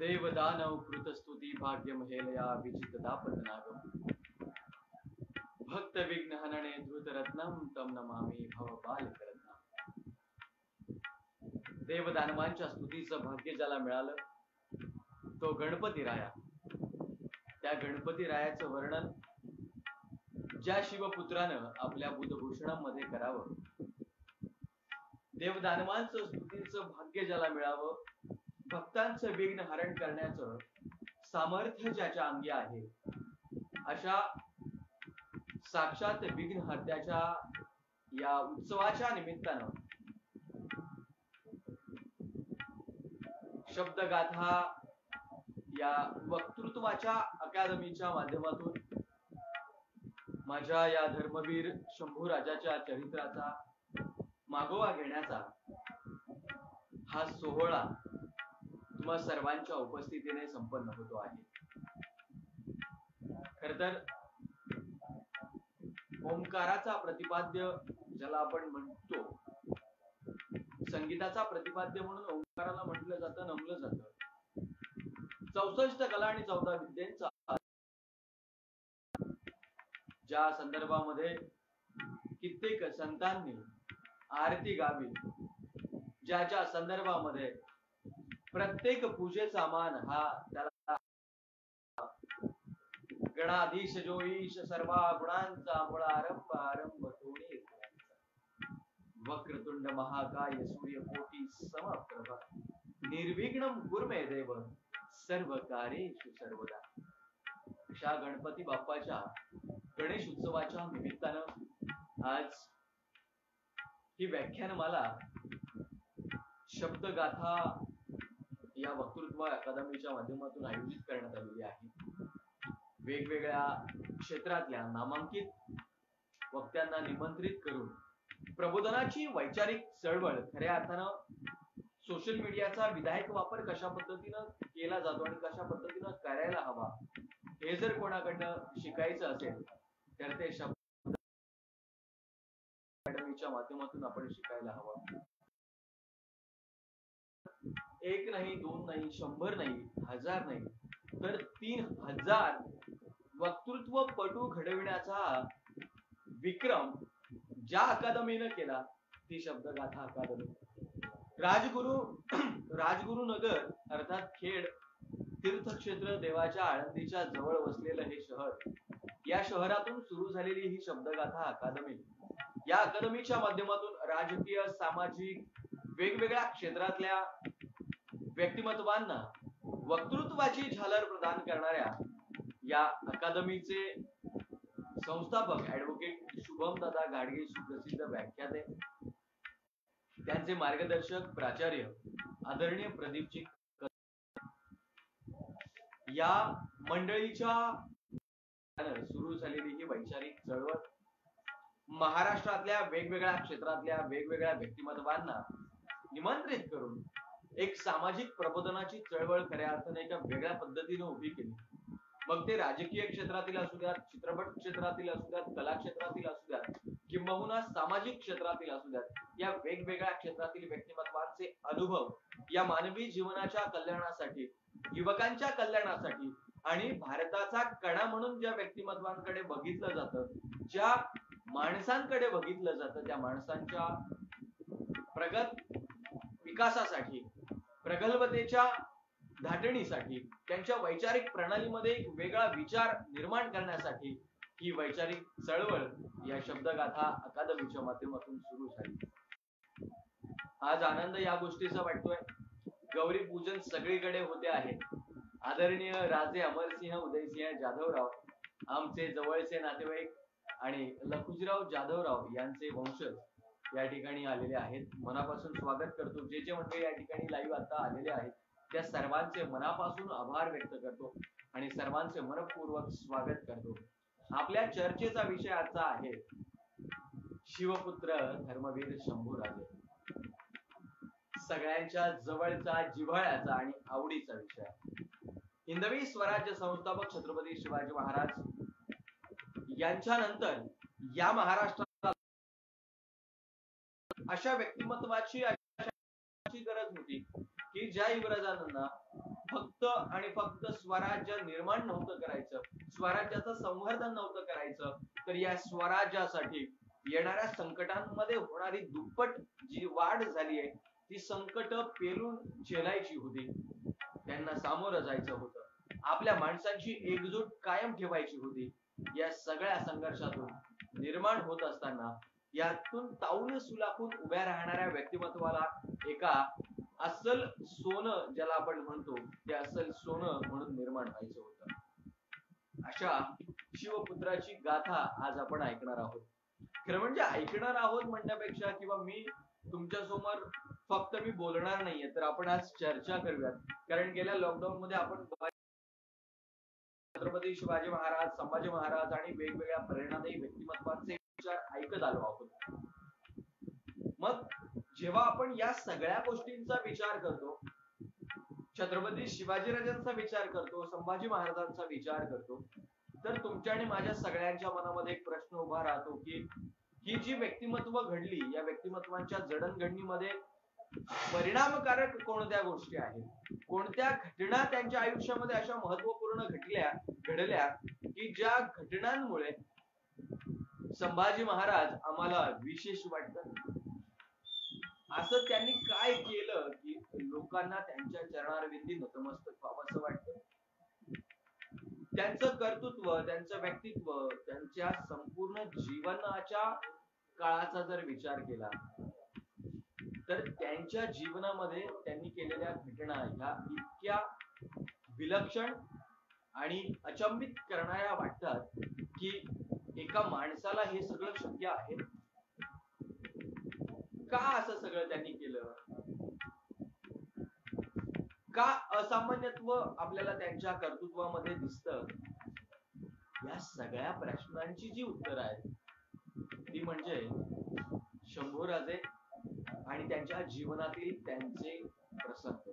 देवदानव कृतस्तुती भाग्यम हेलया विजित दापदनागम भक्त विघ्न हनने धृतरत्नम तम नमामि भवबालकरत्नम. देवदानवांच्या स्तुतीचं भाग्य ज्याला मिळालं तो गणपती राया. त्या गणपती रायाचं वर्णन ज्या शिवपुत्रानं आपल्या बुधभूषणामध्ये करावं, देवदानवांचं स्तुतीचं भाग्य ज्याला मिळावं, भक्तांचं विघ्न हरण करण्याचं सामर्थ्य ज्याच्या अंगी आहे, अशा साक्षात विघ्नहर्त्याच्या या उत्सवाच्या निमित्तानं शब्दगाथा या वक्तृत्वाच्या अकादमीच्या माध्यमातून माझ्या या धर्मवीर शंभू राजाच्या चरित्राचा मागोवा घेण्याचा हा सोहळा तुम्हा सर्वांच्या उपस्थितीने संपन्न होतो आहे. खर तर ओंकाराचा प्रतिपाद्य ज्याला आपण म्हणतो, संगीताचा प्रतिपाद्य म्हणून ओंकाराला म्हटलं जातं, नमलं जातं. 64 कला आणि 14 विद्यांचा ज्या संदर्भामध्ये कित्येक संतांनी आरती गावी, ज्याच्या संदर्भामध्ये प्रत्येक पूजेचा मान हा त्याला गणाधीश जो ईश सर्वा गुणांचा मूळ आरंभ आरंभ तोडी वक्रतुंड महाकाय सूर्यकोटी समप्रभ निर्विघ्नं कुर्मे देव सर्व कार्येषु सर्वदा. अशा गणपती बाप्पाच्या गणेश उत्सवाच्या निमित्तानं आज ही व्याख्यानमाला शब्दगाथा या वक्तृत्व अकादमीच्या माध्यमातून आयोजित करण्यात आलेली आहे. वेगवेगळ्या क्षेत्रातल्या नामांकित वक्त्यांना निमंत्रित करून प्रबोधनाची वैचारिक चळवळ, खऱ्या अर्थानं सोशल मीडियाचा विधायक वापर कशा पद्धतीनं केला जातो आणि कशा पद्धतीनं करायला हवा, हे जर कोणाकडनं शिकायचं असेल तर ते शब्द अकादमीच्या माध्यमातून आपण शिकायला हवं. 1 नाही, 2 नाही, 100 नाही, 1000 नाही, तर 3000 वक्तृत्वपटू घडविण्याचा विक्रम ज्या अकादमीनं केला ती शब्दगाथा अकादमी. राजगुरुनगर अर्थात खेड तीर्थक्षेत्र देवाच्या आळंदीच्या जवळ वसलेलं हे शहर, या शहरातून सुरू झालेली ही शब्दगाथा अकादमी, या अकादमीच्या माध्यमातून राजकीय, सामाजिक वेगवेगळ्या क्षेत्रातल्या व्यक्तिमत्वांना वक्तृत्वाची झालर प्रदान करणाऱ्या या अकादमीचे संस्थापक ऍडव्होकेट शुभमदादा गाडगे, सुप्रसिद्ध व्याख्याते, त्यांचे मार्गदर्शक प्राचार्य आदरणीय प्रदीपजी. या मंडळीच्या सुरू झालेली ही वैचारिक चळवळ महाराष्ट्रातल्या वेगवेगळ्या क्षेत्रातल्या वेगवेगळ्या व्यक्तिमत्वांना निमंत्रित करून एक सामाजिक प्रबोधनाची चळवळ खऱ्या अर्थाने एका वेगळ्या पद्धतीने उभी केली. मग ते राजकीय क्षेत्रातील असू द्यात, चित्रपट क्षेत्रातील असू द्यात, कला क्षेत्रातील असू द्यात, किंबहुना सामाजिक क्षेत्रातील असू द्यात, या वेगवेगळ्या क्षेत्रातील व्यक्तिमत्वांचे अनुभव या मानवी जीवनाच्या कल्याणासाठी, युवकांच्या कल्याणासाठी आणि भारताचा कणा म्हणून ज्या व्यक्तिमत्वांकडे बघितलं जातं, ज्या माणसांकडे बघितलं जातं, त्या माणसांच्या प्रगत विकासासाठी, प्रगल्भतेच्या धाटणीसाठी, त्यांच्या वैचारिक प्रणालीमध्ये एक वेगळा विचार निर्माण करण्यासाठी ही वैचारिक चळवळ या शब्दगाथा अकादमीच्या माध्यमातून सुरू झाली. आज आनंद या गोष्टीचा वाटतोय. गौरी पूजन सगळीकडे होते आहे. आदरणीय राजे अमरसिंह उदयसिंह जाधवराव, आमचे जवळचे नातेवाईक आणि लखुजीराव जाधवराव यांचे वंशज या ठिकाणी आलेले आहेत. मनापासून स्वागत करतो. जे मंडळी या ठिकाणी लाईव्ह आता आलेले आहेत त्या सर्वांचे मनापासून आभार व्यक्त करतो आणि सर्वांचे मनपूर्वक स्वागत करतो. आपल्या चर्चेचा विषय आजचा आहे शिवपुत्र धर्मवीर शंभूराजे. सगळ्यांच्या जवळचा, जिव्हाळ्याचा आणि आवडीचा विषय. हिंदवी स्वराज्य संस्थापक छत्रपती शिवाजी महाराज यांच्यानंतर या महाराष्ट्रात अशा व्यक्तिमत्वाची अशी गरज होती की ज्या युवराजांना फक्त आणि फक्त स्वराज्य निर्माण नव्हतं करायचं, स्वराज्याचं संवर्धन नव्हतं करायचं, तर या स्वराज्यासाठी येणाऱ्या संकटांमध्ये होणारी दुप्पट जी वाढ झाली आहे ती संकट पेलून झेलायची होती. त्यांना सामोरं जायचं होतं. आपल्या माणसांची एकजूट कायम ठेवायची होती. या सगळ्या संघर्षातून निर्माण होत असताना यातून तावून सुलाखून उभ्या राहणाऱ्या व्यक्तिमत्वाला एका अस्सल सोनं ज्याला आपण म्हणतो ते अस्सल सोनं म्हणून निर्माण व्हायचं होतं. अशा शिवपुत्राची गाथा आज आपण ऐकणार आहोत. खरं म्हणजे ऐकणार आहोत म्हणण्यापेक्षा किंवा मी तुमच्या समोर फक्त मी बोलणार नाहीये, तर आपण आज चर्चा करूयात. कारण गेल्या लॉकडाऊन मध्ये आपण छत्रपती शिवाजी महाराज, संभाजी महाराज आणि वेगवेगळ्या प्रेरणादायी व्यक्तिमत्वांचे विचार ऐकत आलो आहोत. मग जेव्हा आपण या सगळ्या गोष्टींचा विचार करतो, छत्रपती शिवाजीराजांचा विचार करतो, संभाजी महाराजांचा विचार करतो, तर तुमच्या आणि माझ्या सगळ्यांच्या मनामध्ये एक प्रश्न उभा राहतो की ही जी व्यक्तिमत्व घडली, या व्यक्तिमत्वांच्या जडणघडणीमध्ये परिणामकारक कोणत्या गोष्टी आहेत, कोणत्या घटना त्यांच्या आयुष्यामध्ये अशा महत्वपूर्ण घडल्या की ज्या घटनांमुळे संभाजी महाराज आम्हाला विशेष वाटतात. असं त्यांनी काय केलं की लोकांना त्यांच्या चरणारविंदी नतमस्तक व्हावंसं वाटतं. त्यांचं कर्तृत्व, त्यांचं व्यक्तित्व, त्यांच्या संपूर्ण जीवनाच्या काळाचा जर विचार केला तर त्यांच्या जीवनामध्ये त्यांनी केलेल्या घटना ह्या इतक्या विलक्षण आणि अचंबित करणाऱ्या वाटतात की एका माणसाला हे सगळं शक्य आहे का? असं सगळं त्यांनी केलं का? असामान्यत्व आपल्याला त्यांच्या कर्तृत्वामध्ये दिसतं. या सगळ्या प्रश्नांची जी उत्तरं आहेत ती म्हणजे शंभूराजे आणि त्यांच्या जीवनातील त्यांचे प्रसंग.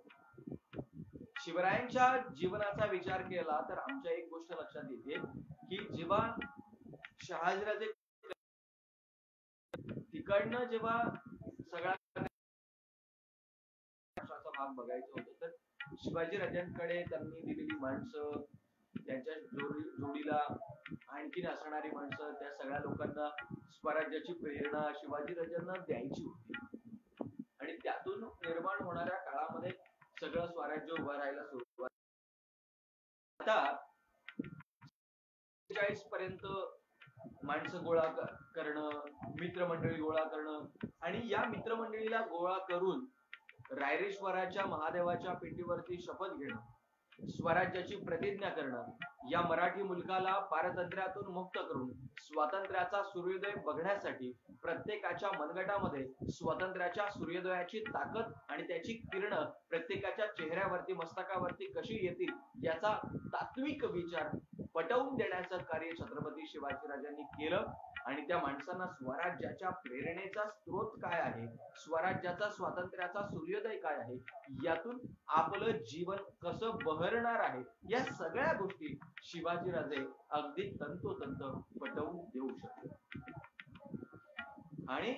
शिवरायांच्या जीवनाचा विचार केला तर आमच्या एक गोष्ट लक्षात येते की जेव्हा शहाजीराजे तिकडनं जेव्हा सगळा भाग बघायचं होतं तर शिवाजी राजांकडे त्यांनी दिलेली माणसं, त्यांच्या जोडीला आणखीन असणारी माणसं, त्या सगळ्या लोकांना स्वराज्याची प्रेरणा शिवाजी राजांना द्यायची होती आणि त्यातून निर्माण होणाऱ्या काळामध्ये सगळं स्वराज्य उभं राहायला सुरुवात. आता 40 पर्यंत माणसं गोळा करणं, मित्रमंडळी गोळा करणं आणि या मित्रमंडळीला गोळा करून रायरेश्वराच्या महादेवाच्या पिंडीवरती शपथ घेणं, स्वराज्याची प्रतिज्ञा करणं, या मराठी मुलकाला पारतंत्र्यातून मुक्त करून स्वातंत्र्याचा सूर्योदय बघण्यासाठी प्रत्येकाच्या मनगटामध्ये स्वातंत्र्याच्या सूर्योदयाची ताकद आणि त्याची किरणं प्रत्येकाच्या चेहऱ्यावरती, मस्तकावरती कशी येतील याचा तात्विक विचार पटवून देण्याचं कार्य छत्रपती शिवाजीराजांनी केलं. आणि त्या माणसांना स्वराज्याच्या प्रेरणेचा स्रोत काय आहे, स्वराज्याचा, स्वातंत्र्याचा सूर्योदय काय आहे, यातून आपलं जीवन कसं बहरणार आहे, या सगळ्या गोष्टी शिवाजीराजे अगदी तंतोतंत पटवून देऊ शकले. आणि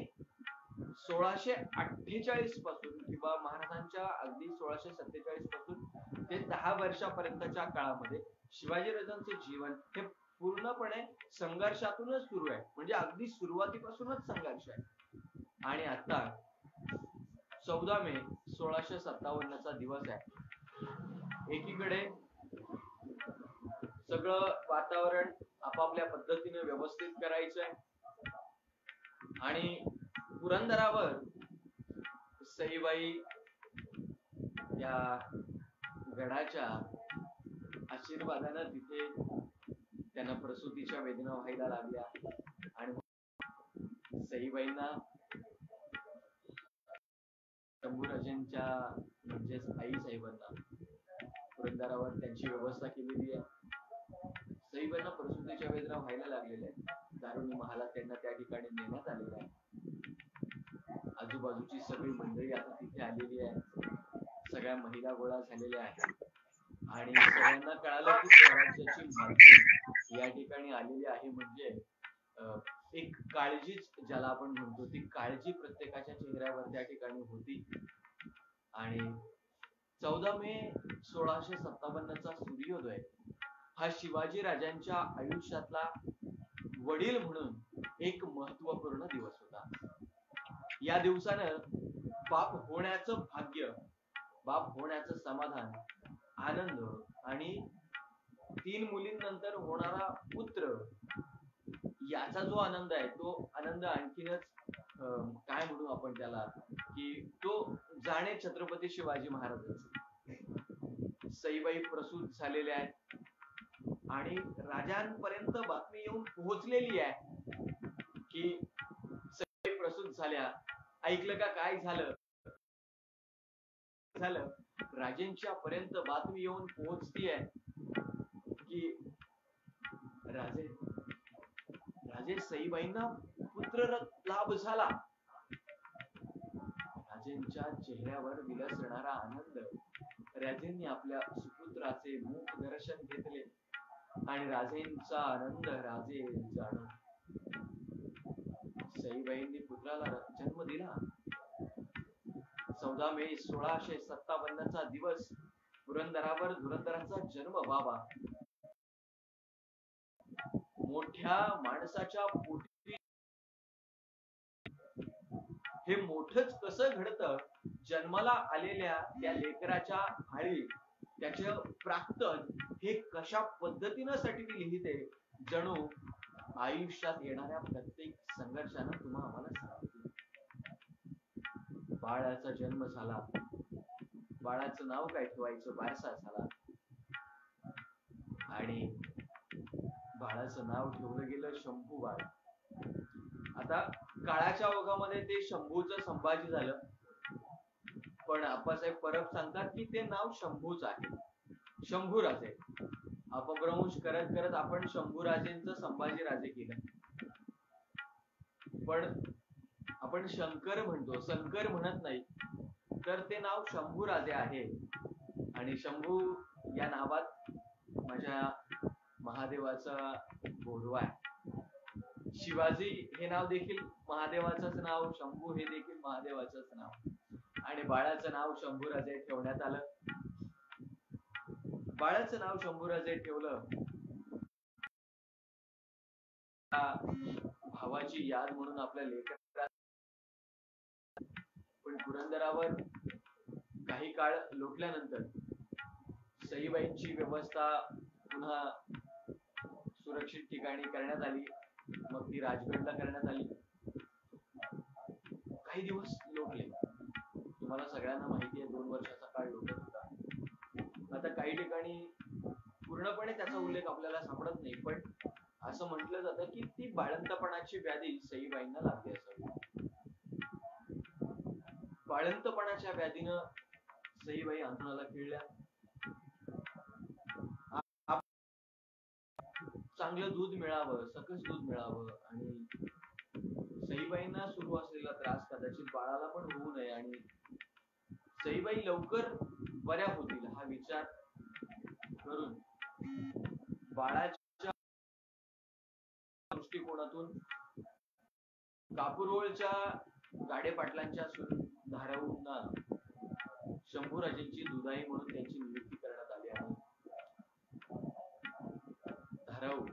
1648 पासून किंवा महाराजांच्या अगदी 1647 पासून ते 10 वर्षापर्यंतच्या काळामध्ये शिवाजीराजांचे जीवन हे पूर्णपणे संघर्षातूनच सुरू आहे. म्हणजे अगदी सुरुवातीपासूनच संघर्ष आहे. आणि आता 14 मे 1657 चा दिवस आहे. एकीकडे सगळं वातावरण आपापल्या पद्धतीने व्यवस्थित करायचंय आणि पुरंदरावर सईबाई या गडाच्या आशीर्वादानं तिथे त्यांना प्रसूतीच्या वेदना व्हायला लागल्या आणि सईबाईंना शंभूराजांच्या म्हणजेच आई साहेबांना पुरंदरावर त्यांची व्यवस्था केलेली आहे. सईबाईंना प्रसूतीच्या वेदना व्हायला लागलेल्या आहेत. दारुणी महालात त्यांना त्या ठिकाणी नेण्यात आलेलं आहे. आजूबाजूची सगळी मंडळी आता तिथे आलेली आहे. सगळ्या महिला गोळा झालेल्या आहेत आणि सगळ्यांना कळालं की स्वराज्याची मालकी या ठिकाणी आलेली आहे. म्हणजे एक काळजीच ज्याला आपण म्हणतो ती काळजी प्रत्येकाच्या चेहऱ्यावर त्या ठिकाणी होती. आणि 14 मे 1657 चा सूर्योदय हा शिवाजी राजांच्या आयुष्यातला वडील म्हणून एक महत्वपूर्ण दिवस होता. या दिवसानं बाप होण्याचं भाग्य, बाप होण्याचं समाधान, आनंद आणि 3 मुलींनंतर होणारा पुत्र याचा जो आनंद आहे तो आनंद आणखीनच काय म्हणू आपण त्याला, की तो जाणे छत्रपती शिवाजी महाराजांचे. सईबाई प्रसूत झालेल्या आहेत आणि राजांपर्यंत बातमी येऊन पोहोचलेली आहे की सईबाई प्रसूत झाल्या. ऐकलं का काय झालं? राजेंच्या पर्यंत बातमी येऊन पोहोचतीये की राजे सईबाईंना पुत्र लाभ झाला. राजेंच्या चेहऱ्यावर विलसणारा आनंद, राजेंनी आपल्या सुपुत्राचे मुख दर्शन घेतले आणि राजेंचा आनंद राजे जाणून. सईबाईंनी पुत्राला जन्म दिला. 14 मे 1657 चा दिवस पुरंदरावर धुरंदराचा जन्म व्हावा. मोठ्या माणसाच्या पोटी हे मोठच कसं घडतं? जन्माला आलेल्या त्या लेकराच्या हाळी त्याचं प्राक्तन हे कशा पद्धतीनं साठी लिहिते, जणू आयुष्यात येणाऱ्या प्रत्येक संघर्षानं तुम्हा आम्हाला सांगितलं. बाळाचा जन्म झाला. बाळाचं नाव काय ठेवायचं बारसा झाला आणि बाळाचं नाव ठेवलं गेलं शंभू बाळ. आता काळाच्या ओघामध्ये ते शंभूचं संभाजी झालं, पण आप्पासाहेब परब सांगतात की ते नाव शंभूच आहे, शंभूराजे. अपभ्रंश करत करत आपण शंभूराजेंचं संभाजी राजे केलं. पण आपण शंकर म्हणतो, शंकर म्हणत नाही, तर ते नाव शंभूराजे आहे. आणि शंभू या नावात माझ्या महादेवाचा गोडवा आहे. शिवाजी हे नाव देखील महादेवाचंच नाव, शंभू हे देखील महादेवाचंच नाव, आणि बाळाचं नाव शंभूराजे ठेवण्यात आलं. बाळाचं नाव शंभूराजे ठेवलं. भावाची याद म्हणून आपल्या लेकराला. पण पुरंदरावर काही काळ लोटल्यानंतर सईबाईंची व्यवस्था पुन्हा सुरक्षित ठिकाणी करण्यात आली. मग ती राजगडला करण्यात आली. काही दिवस लोटले. तुम्हाला सगळ्यांना माहिती आहे 2 वर्षाचा काळ लोटत होता. आता काही ठिकाणी पूर्णपणे त्याचा उल्लेख आपल्याला सापडत नाही, पण असं म्हटलं जातं की ती बाळंतपणाची व्याधी सईबाईंना लागली असावी. बाळंतपणाच्या व्याधीनं सईबाई अंथरुणाला खिळल्या. चांगलं दूध मिळावं, सकस दूध मिळावं आणि सईबाईंना सुरू असलेला त्रास कदाचित बाळाला पण होऊ नये आणि सईबाई लवकर बऱ्या होतील हा विचार करून बाळाच्या दृष्टिकोनातून कापूरहोळच्या गाडेपाटलांच्या धाराऊंना शंभूराजेंची दुधाई म्हणून त्यांची नियुक्ती करण्यात आली आहे. धाराऊ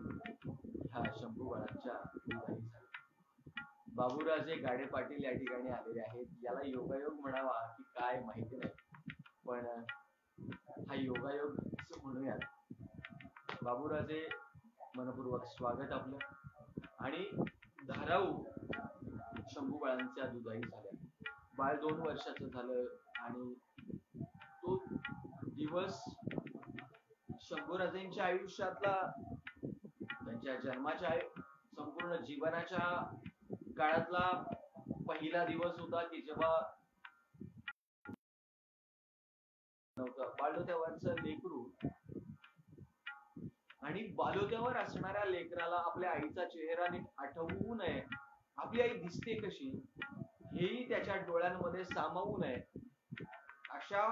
ह्या शंभू बाळांच्या दुधाई झाल्या. बाबूराजे गाडे पाटील या ठिकाणी आलेले आहेत. याला योगायोग म्हणावा की काय माहिती नाही, पण हा योगायोग म्हणूयात. बाबूराजे, मनपूर्वक स्वागत आपलं. आणि धाराऊ शंभू बाळांच्या दुधाई झाल्या. बाळ 2 वर्षाचं झालं आणि तो दिवस शंभूराजेंच्या आयुष्यातला, त्यांच्या जन्माच्या संपूर्ण जीवनाच्या काळातला पहिला दिवस होता की जेव्हा बालोत्यावरचं लेकरू आणि बालोत्यावर असणाऱ्या लेकराला आपल्या आईचा चेहरा नीट आठवू नये, आपली आई दिसते कशी हेही त्याच्या डोळ्यांमध्ये सामावू नये, अशा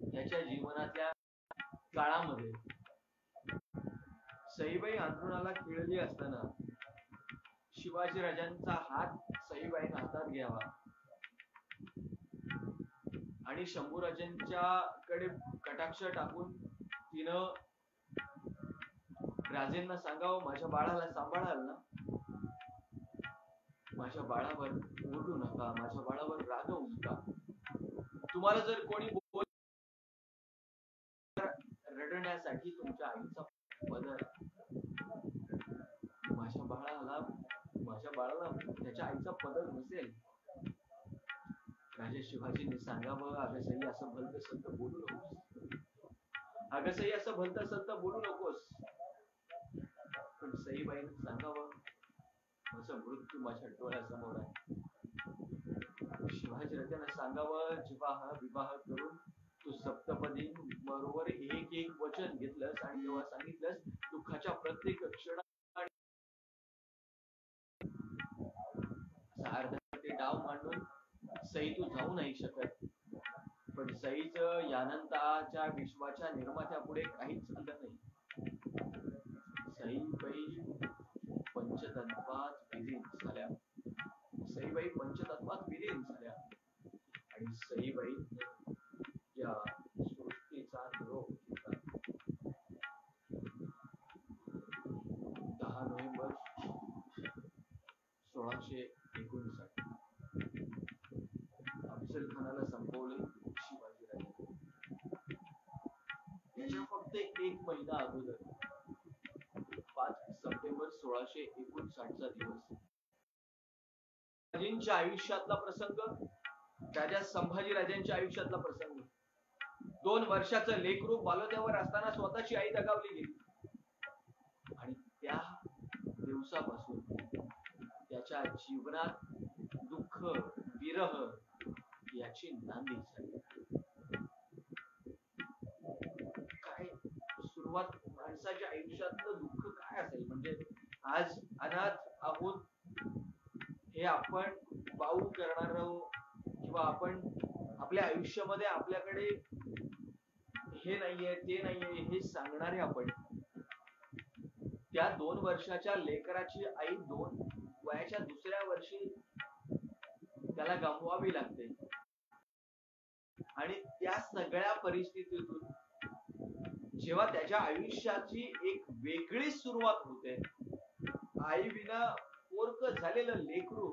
त्याच्या जीवनातल्या काळामध्ये सईबाई अंथरुणाला खिळली असताना शिवाजी राजांचा हात सईबाईने हातात घ्यावा आणि शंभूराजांच्या कडे कटाक्ष टाकून तिनं राजेंना सांगावं, माझ्या बाळाला सांभाळाल ना, माझ्या बाळावर ओरडू नका, माझ्या बाळावर रागवू नका. तुम्हाला जर कोणी रडण्यासाठी तुमच्या आईचा पदर, माझ्या बाळाला त्याच्या आईचा पदर नसेल. राजे शिवाजींनी सांगावं, अगं सई असं भलत सलत बोलू नकोस, अगं सई असं भलत सलत बोलू नकोस. पण सईबाईने सांगावं, माझा मृत्यू माझ्या डोळ्यासमोर आहे. शिवाजी राजांना सांगावं, विवाह करून तू सप्तपदी बरोबर एक एक वचन घेतलंस आणि तेव्हा सांगितलंस, दुःखाच्या प्रत्येक क्षणात अर्धा ते डाव मांडून सई तू जाऊ नाही शकत. पण सईच यानंताच्या विश्वाच्या निर्मात्यापुढे काहीच झालं नाही. सईबाई पंचतत्वात विलीन झाल्या. सईबाई पंचतत्वात विलीन झाल्या आणि सईबाई या सृष्टीचा निरोप घेतला. 10 नोव्हेंबर 1659 अफजल खानाला संपवले शिवाजीराजांनी. त्याच्या फक्त 1 महिना अगोदर 5 सप्टेंबर 1659 चा दिवस राजांच्या आयुष्यातला प्रसंग, राजा संभाजीराजांच्या आयुष्यातला प्रसंग. 2 वर्षाचं लेकरू बालवत्यावर असताना स्वतःची आई दगावली गेली आणि त्या दिवसापासून त्याच्या जीवनात दुःख, विरह याची नांदी झाली. काय सुरुवात माणसाच्या आयुष्यातलं दुःख काय असेल? म्हणजे आज अनाथ आहोत हे आपण पाऊ करणार किंवा आपण आपल्या आयुष्यामध्ये आपल्याकडे हे नाहीये ते नाहीये हे सांगणारे आपण. त्या 2 वर्षाच्या लेकराची आई वयाच्या 2ऱ्या वर्षी त्याला गमवावी लागते आणि त्या सगळ्या परिस्थितीतून जेव्हा त्याच्या आयुष्याची एक वेगळी सुरुवात होते, आई विना पोरकं झालेलं लेकरू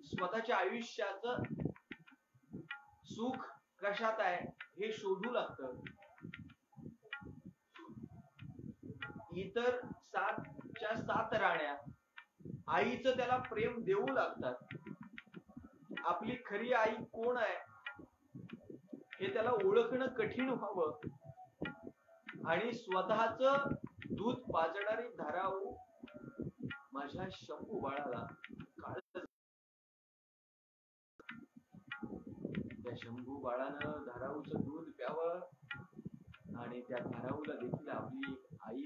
स्वतःच्या आयुष्याचं सुख कशात आहे हे शोधू लागतं. इतर 7च्या 7 राण्या आईचं त्याला प्रेम देऊ लागतात. आपली खरी आई कोण आहे हे त्याला ओळखणं कठीण व्हावं आणि स्वतःच दूध पाजणारी धाराऊ माझ्या शंभू बाळाला त्या शंभू बाळानं धाराऊचं दूध प्यावं आणि त्या धाराऊला देखील आपली आई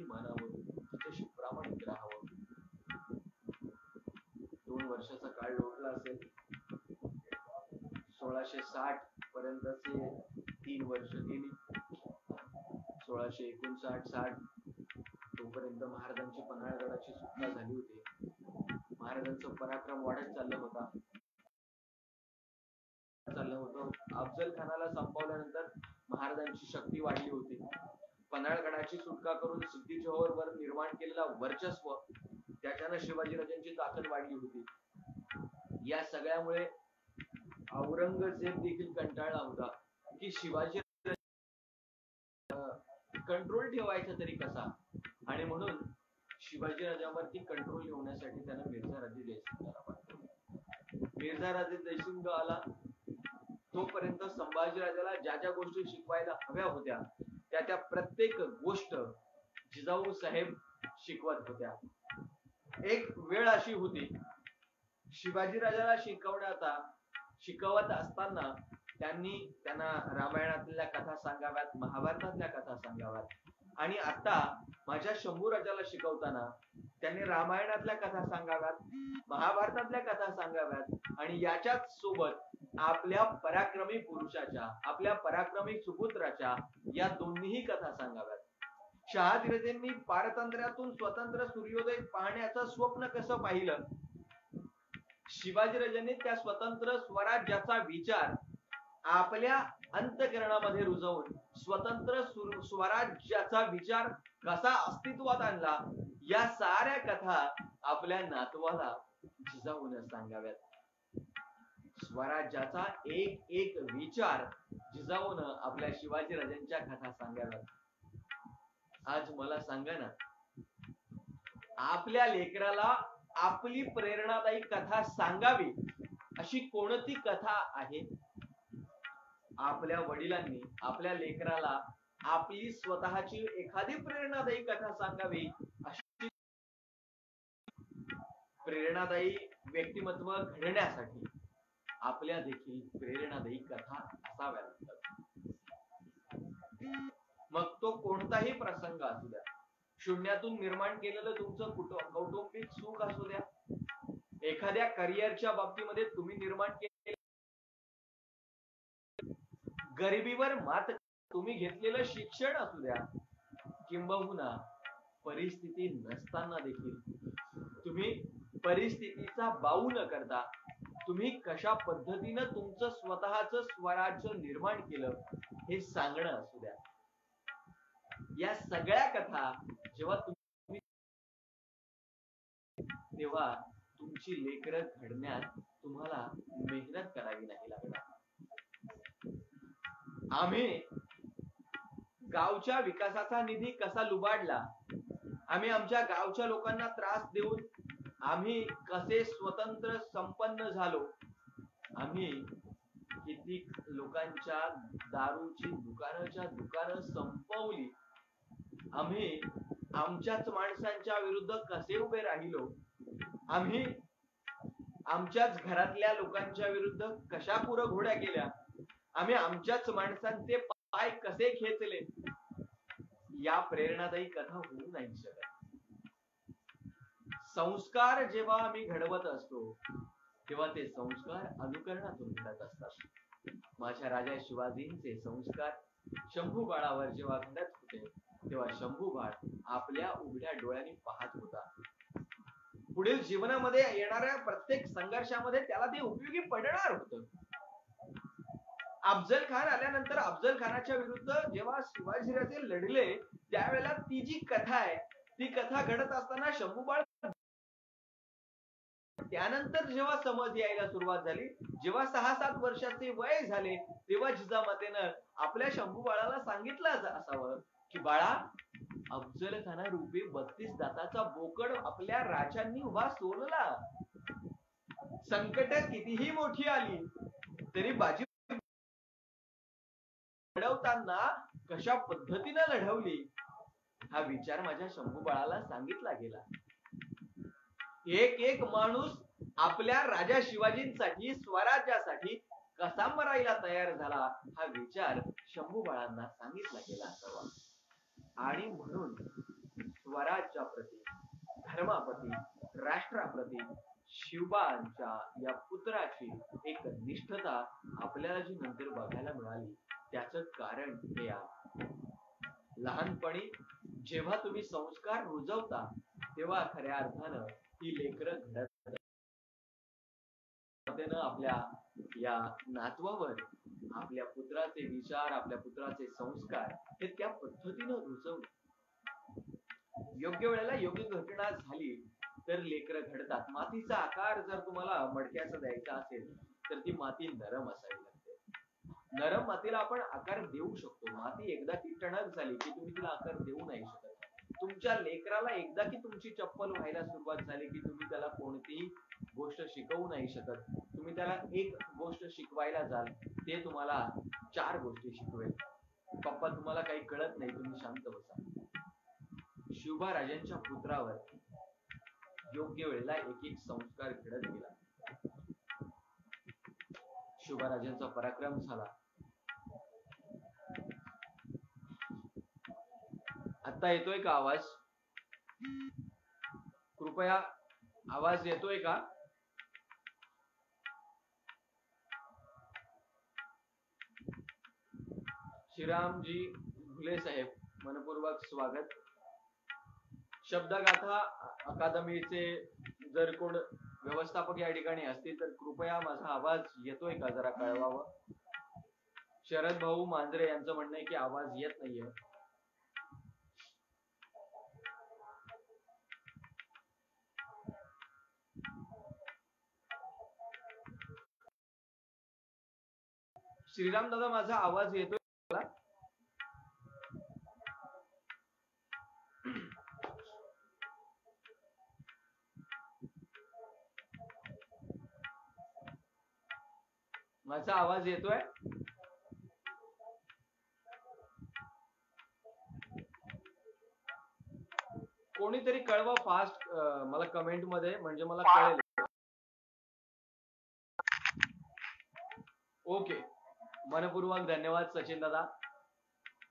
मानावं, तिच्याशी प्रामाणिक राहावं. 2 वर्षाचा काळ लोटला असेल. 1660 पर्यंतचे 3 वर्ष गेली. 1659-60 तोपर्यंत महाराजांची पन्हाळगडाची सुटका झाली होती. महाराजांचं पराक्रम वाढत चाललं होतं. अफजल खानाला संपवल्यानंतर महाराजांची शक्ती वाढली होती. पन्हाळगडाची सुटका करून सिद्धी जोहरवर निर्माण केलेला वर्चस्व, त्याच्यानं शिवाजीराजांची ताकद वाढली होती. या सगळ्यामुळे औरंगजेब देखील कंटाळला होता की शिवाजी कंट्रोल ठेवायचा तरी कसा, आणि म्हणून शिवाजीराजांवरती कंट्रोल ठेवण्यासाठी त्यानं मिर्झा राजे जयसिंगला पाठवलं. मिर्झा राजे जयसिंग आला तोपर्यंत संभाजीराजाला ज्या ज्या गोष्टी शिकवायला हव्या होत्या त्या प्रत्येक गोष्ट जिजाऊ साहेब शिकवत होत्या. एक वेळ अशी होती, शिवाजीराजाला शिकवत असताना त्यांना रामायणातल्या कथा सांगाव्यात, महाभारतातल्या कथा सांगाव्यात, आणि आता माझ्या शंभू राजाला शिकवताना त्यांनी रामायणातल्या कथा सांगाव्यात, महाभारतातल्या कथा सांगाव्यात, आणि याच्याच सोबत आपल्या पराक्रमी पुरुषाच्या, आपल्या पराक्रमी सुपुत्राच्या या दोन्हीही कथा सांगाव्यात. शहाजीराजेंनी पारतंत्र्यातून स्वतंत्र सूर्योदय पाहण्याचं स्वप्न कसं पाहिलं, शिवाजीराजांनी त्या स्वतंत्र स्वराज्याचा विचार आपल्या अंतःकरणामध्ये रुजवून स्वतंत्र स्वराज्याचा विचार कसा अस्तित्वात आणला, या साऱ्या कथा आपल्या नातवाला जिजाऊन सांगाव्यात. स्वराज्याचा एक एक विचार जिजाऊन आपल्या शिवाजी राजांच्या कथा सांगाव्यात. आज मला सांगा ना, आपल्या लेकराला आपली प्रेरणादायी कथा सांगावी अशी कोणती कथा आहे? आपल्या वडिलांनी आपल्या लेकराला आपली स्वतःची एखादी प्रेरणादायी कथा सांगावी अशी प्रेरणादायी व्यक्तिमत्व घडण्यासाठी आपल्या देखील प्रेरणादायी कथा असाव्या लागतात. मग तो कोणताही प्रसंग असू द्या, शून्यातून निर्माण केलेलं तुमचं कौटुंबिक सुख असू द्या, एखाद्या करिअरच्या बाबतीमध्ये तुम्ही निर्माण केलेलं गरिबीवर मात तुम्ही घेतलेलं शिक्षण असू द्या, किंबहुना परिस्थिती नसताना देखील तुम्ही परिस्थितीचा बाऊ न करता तुम्ही कशा पद्धतीनं तुमचं स्वतःच स्वराज्य निर्माण केलं हे सांगणं असू द्या. या सगळ्या कथा जेव्हा तुम्ही तेव्हा तुमची लेकरं घडण्यात तुम्हाला मेहनत करावी नाही लागणार. आम्ही गावच्या विकासाचा निधी कसा लुबाडला, आम्ही आमच्या गावच्या लोकांना त्रास देऊन आम्ही कसे स्वतंत्र संपन्न झालो, आम्ही किती लोकांच्या दारूची दुकानं संपवली, आम्ही आमच्याच माणसांच्या विरुद्ध कसे उभे राहिलो, आम्ही आमच्याच घरातल्या लोकांच्या विरुद्ध कशा कुरघोड्या केल्या, आम्ही आमच्याच माणसांचे पाय कसे खेचले, या प्रेरणादायी कथा होऊ नाही शकत. संस्कार जेव्हा आम्ही घडवत असतो तेव्हा ते संस्कार अनुकरणातून घडत असतात. माझ्या राजा शिवाजींचे संस्कार शंभू बाळावर जेव्हा घडत होते तेव्हा शंभू बाळ आपल्या उघड्या डोळ्यांनी पाहत होता. पुढील जीवनामध्ये येणाऱ्या प्रत्येक संघर्षामध्ये त्याला ते उपयोगी पडणार होतं. अफजल खान आल्यानंतर अफजल खानाच्या विरुद्ध जेव्हा शिवाजीराजे लढले त्यावेळेला ती जी कथा आहे ती कथा घडत असताना शंभू बाळ त्यानंतर जेव्हा समज यायला सुरुवात झाली, जेव्हा 6-7 वर्षाचे वय झाले तेव्हा जिजामातेनं आपल्या शंभू बाळाला सांगितलं असावं की बाळा, अफजल खाना रूपी 32 दाताचा बोकड आपल्या राजांनी उभा सोडला. संकट कितीही मोठी आली तरी बाजी लढवताना कशा पद्धतीनं लढवली हा विचार माझ्या शंभू बाळाला सांगितला गेला. एक एक माणूस आपल्या राजा शिवाजींसाठी, स्वराज्यासाठी कसा मरायला तयार झाला हा विचार शंभू बाळांना सांगितला गेला असावा. आणि म्हणून स्वराज्याप्रती, धर्माप्रती, राष्ट्राप्रती शिवबांच्या या पुत्राची एक निष्ठता आपल्याला जी नंतर बघायला मिळाली त्याचं कारण हे आहे. लहानपणी जेव्हा तुम्ही संस्कार रुजवता तेव्हा खऱ्या अर्थानं ही लेकरं घडत आपल्या या नातवावर आपल्या पुत्राचे विचार, आपल्या पुत्राचे संस्कार हे त्या पद्धतीनं रुजवले. योग्य वेळेला योग्य घटना झाली तर लेकरं घडतात. मातीचा आकार जर तुम्हाला मडक्याचा द्यायचा असेल तर ती माती नरम असावी लागते. नरम मातीला आपण आकार देऊ शकतो. माती एकदा की टणक झाली की तुम्ही तिला आकार देऊ नाही शकत. तुमच्या लेकराला एकदा की तुमची चप्पल व्हायला सुरुवात झाली की तुम्ही त्याला कोणतीही गोष्ट शिकवू नाही शकत. तुम्ही त्याला एक गोष्ट शिकवायला जाल ते तुम्हाला 4 गोष्टी शिकवेल. पप्पा तुम्हाला काही कळत नाही, तुम्ही शांत बसा. शिवबा राजांच्या पुत्रावर योग्य वेळेला एक एक संस्कार घडत गेला. शिवबा राजांचा पराक्रम झाला. आता येतोय का आवाज? कृपया आवाज येतोय का? श्रीरामजी घुले साहेब, मनपूर्वक स्वागत. शब्दगाथा अकादमीचे जर कोण व्यवस्थापक या ठिकाणी असतील तर कृपया माझा आवाज येतोय का जरा कळवावं. शरद भाऊ मांजरे यांचं म्हणणं आहे की आवाज येत नाहीये. श्रीराम दादा माझा आवाज येतोय मला? माझा आवाज येतोय? कोणीतरी कळवा फास्ट मला कमेंट मध्ये, म्हणजे मला कळेल. ओके, मनपूर्वक धन्यवाद सचिन दादा.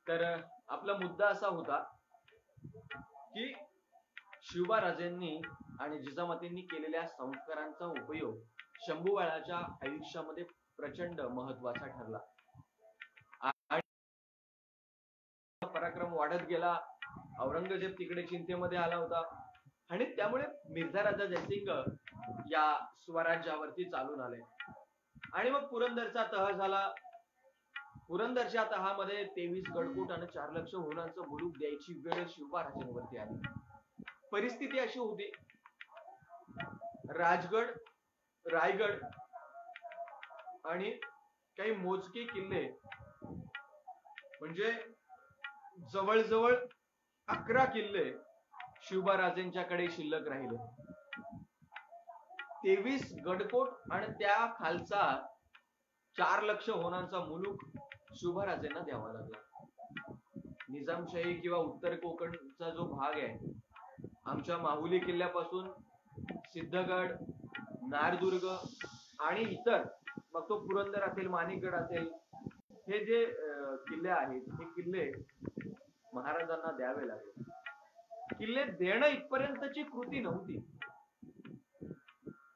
तर आपला मुद्दा असा होता की शिवबाराजेंनी आणि जिजामातेंनी केलेल्या संस्कारांचा उपयोग शंभू बाळाच्या आयुष्यामध्ये प्रचंड महत्वाचा ठरला. पराक्रम वाढत गेला. औरंगजेब तिकडे चिंतेमध्ये आला होता आणि त्यामुळे मिर्झा राजा जयसिंग या स्वराज्यावरती चालून आले आणि मग पुरंदरचा तह झाला. पुरंदरच्या तहामध्ये 23 गडकोट आणि 4 लक्ष होनांचं मुलूक द्यायची वेळ शिवबाराजांवरती आली. परिस्थिती अशी होती, राजगड, रायगड आणि काही मोजके किल्ले म्हणजे जवळजवळ 11 किल्ले शिवबाराजेंच्याकडे शिल्लक राहिले. 23 गडकोट आणि त्या खालचा 4 लक्ष होनांचा मुलूक शिवबाराजेंना द्यावा लागला. निजामशाही किंवा उत्तर कोकणचा जो भाग आहे, आमच्या माहुली किल्ल्यापासून सिद्धगड, नारदुर्ग आणि इतर, मग तो पुरंदर असेल, माणिकगड असेल, हे जे किल्ले आहेत, हे किल्ले महाराजांना द्यावे लागले. किल्ले देणं इथपर्यंतची कृती नव्हती.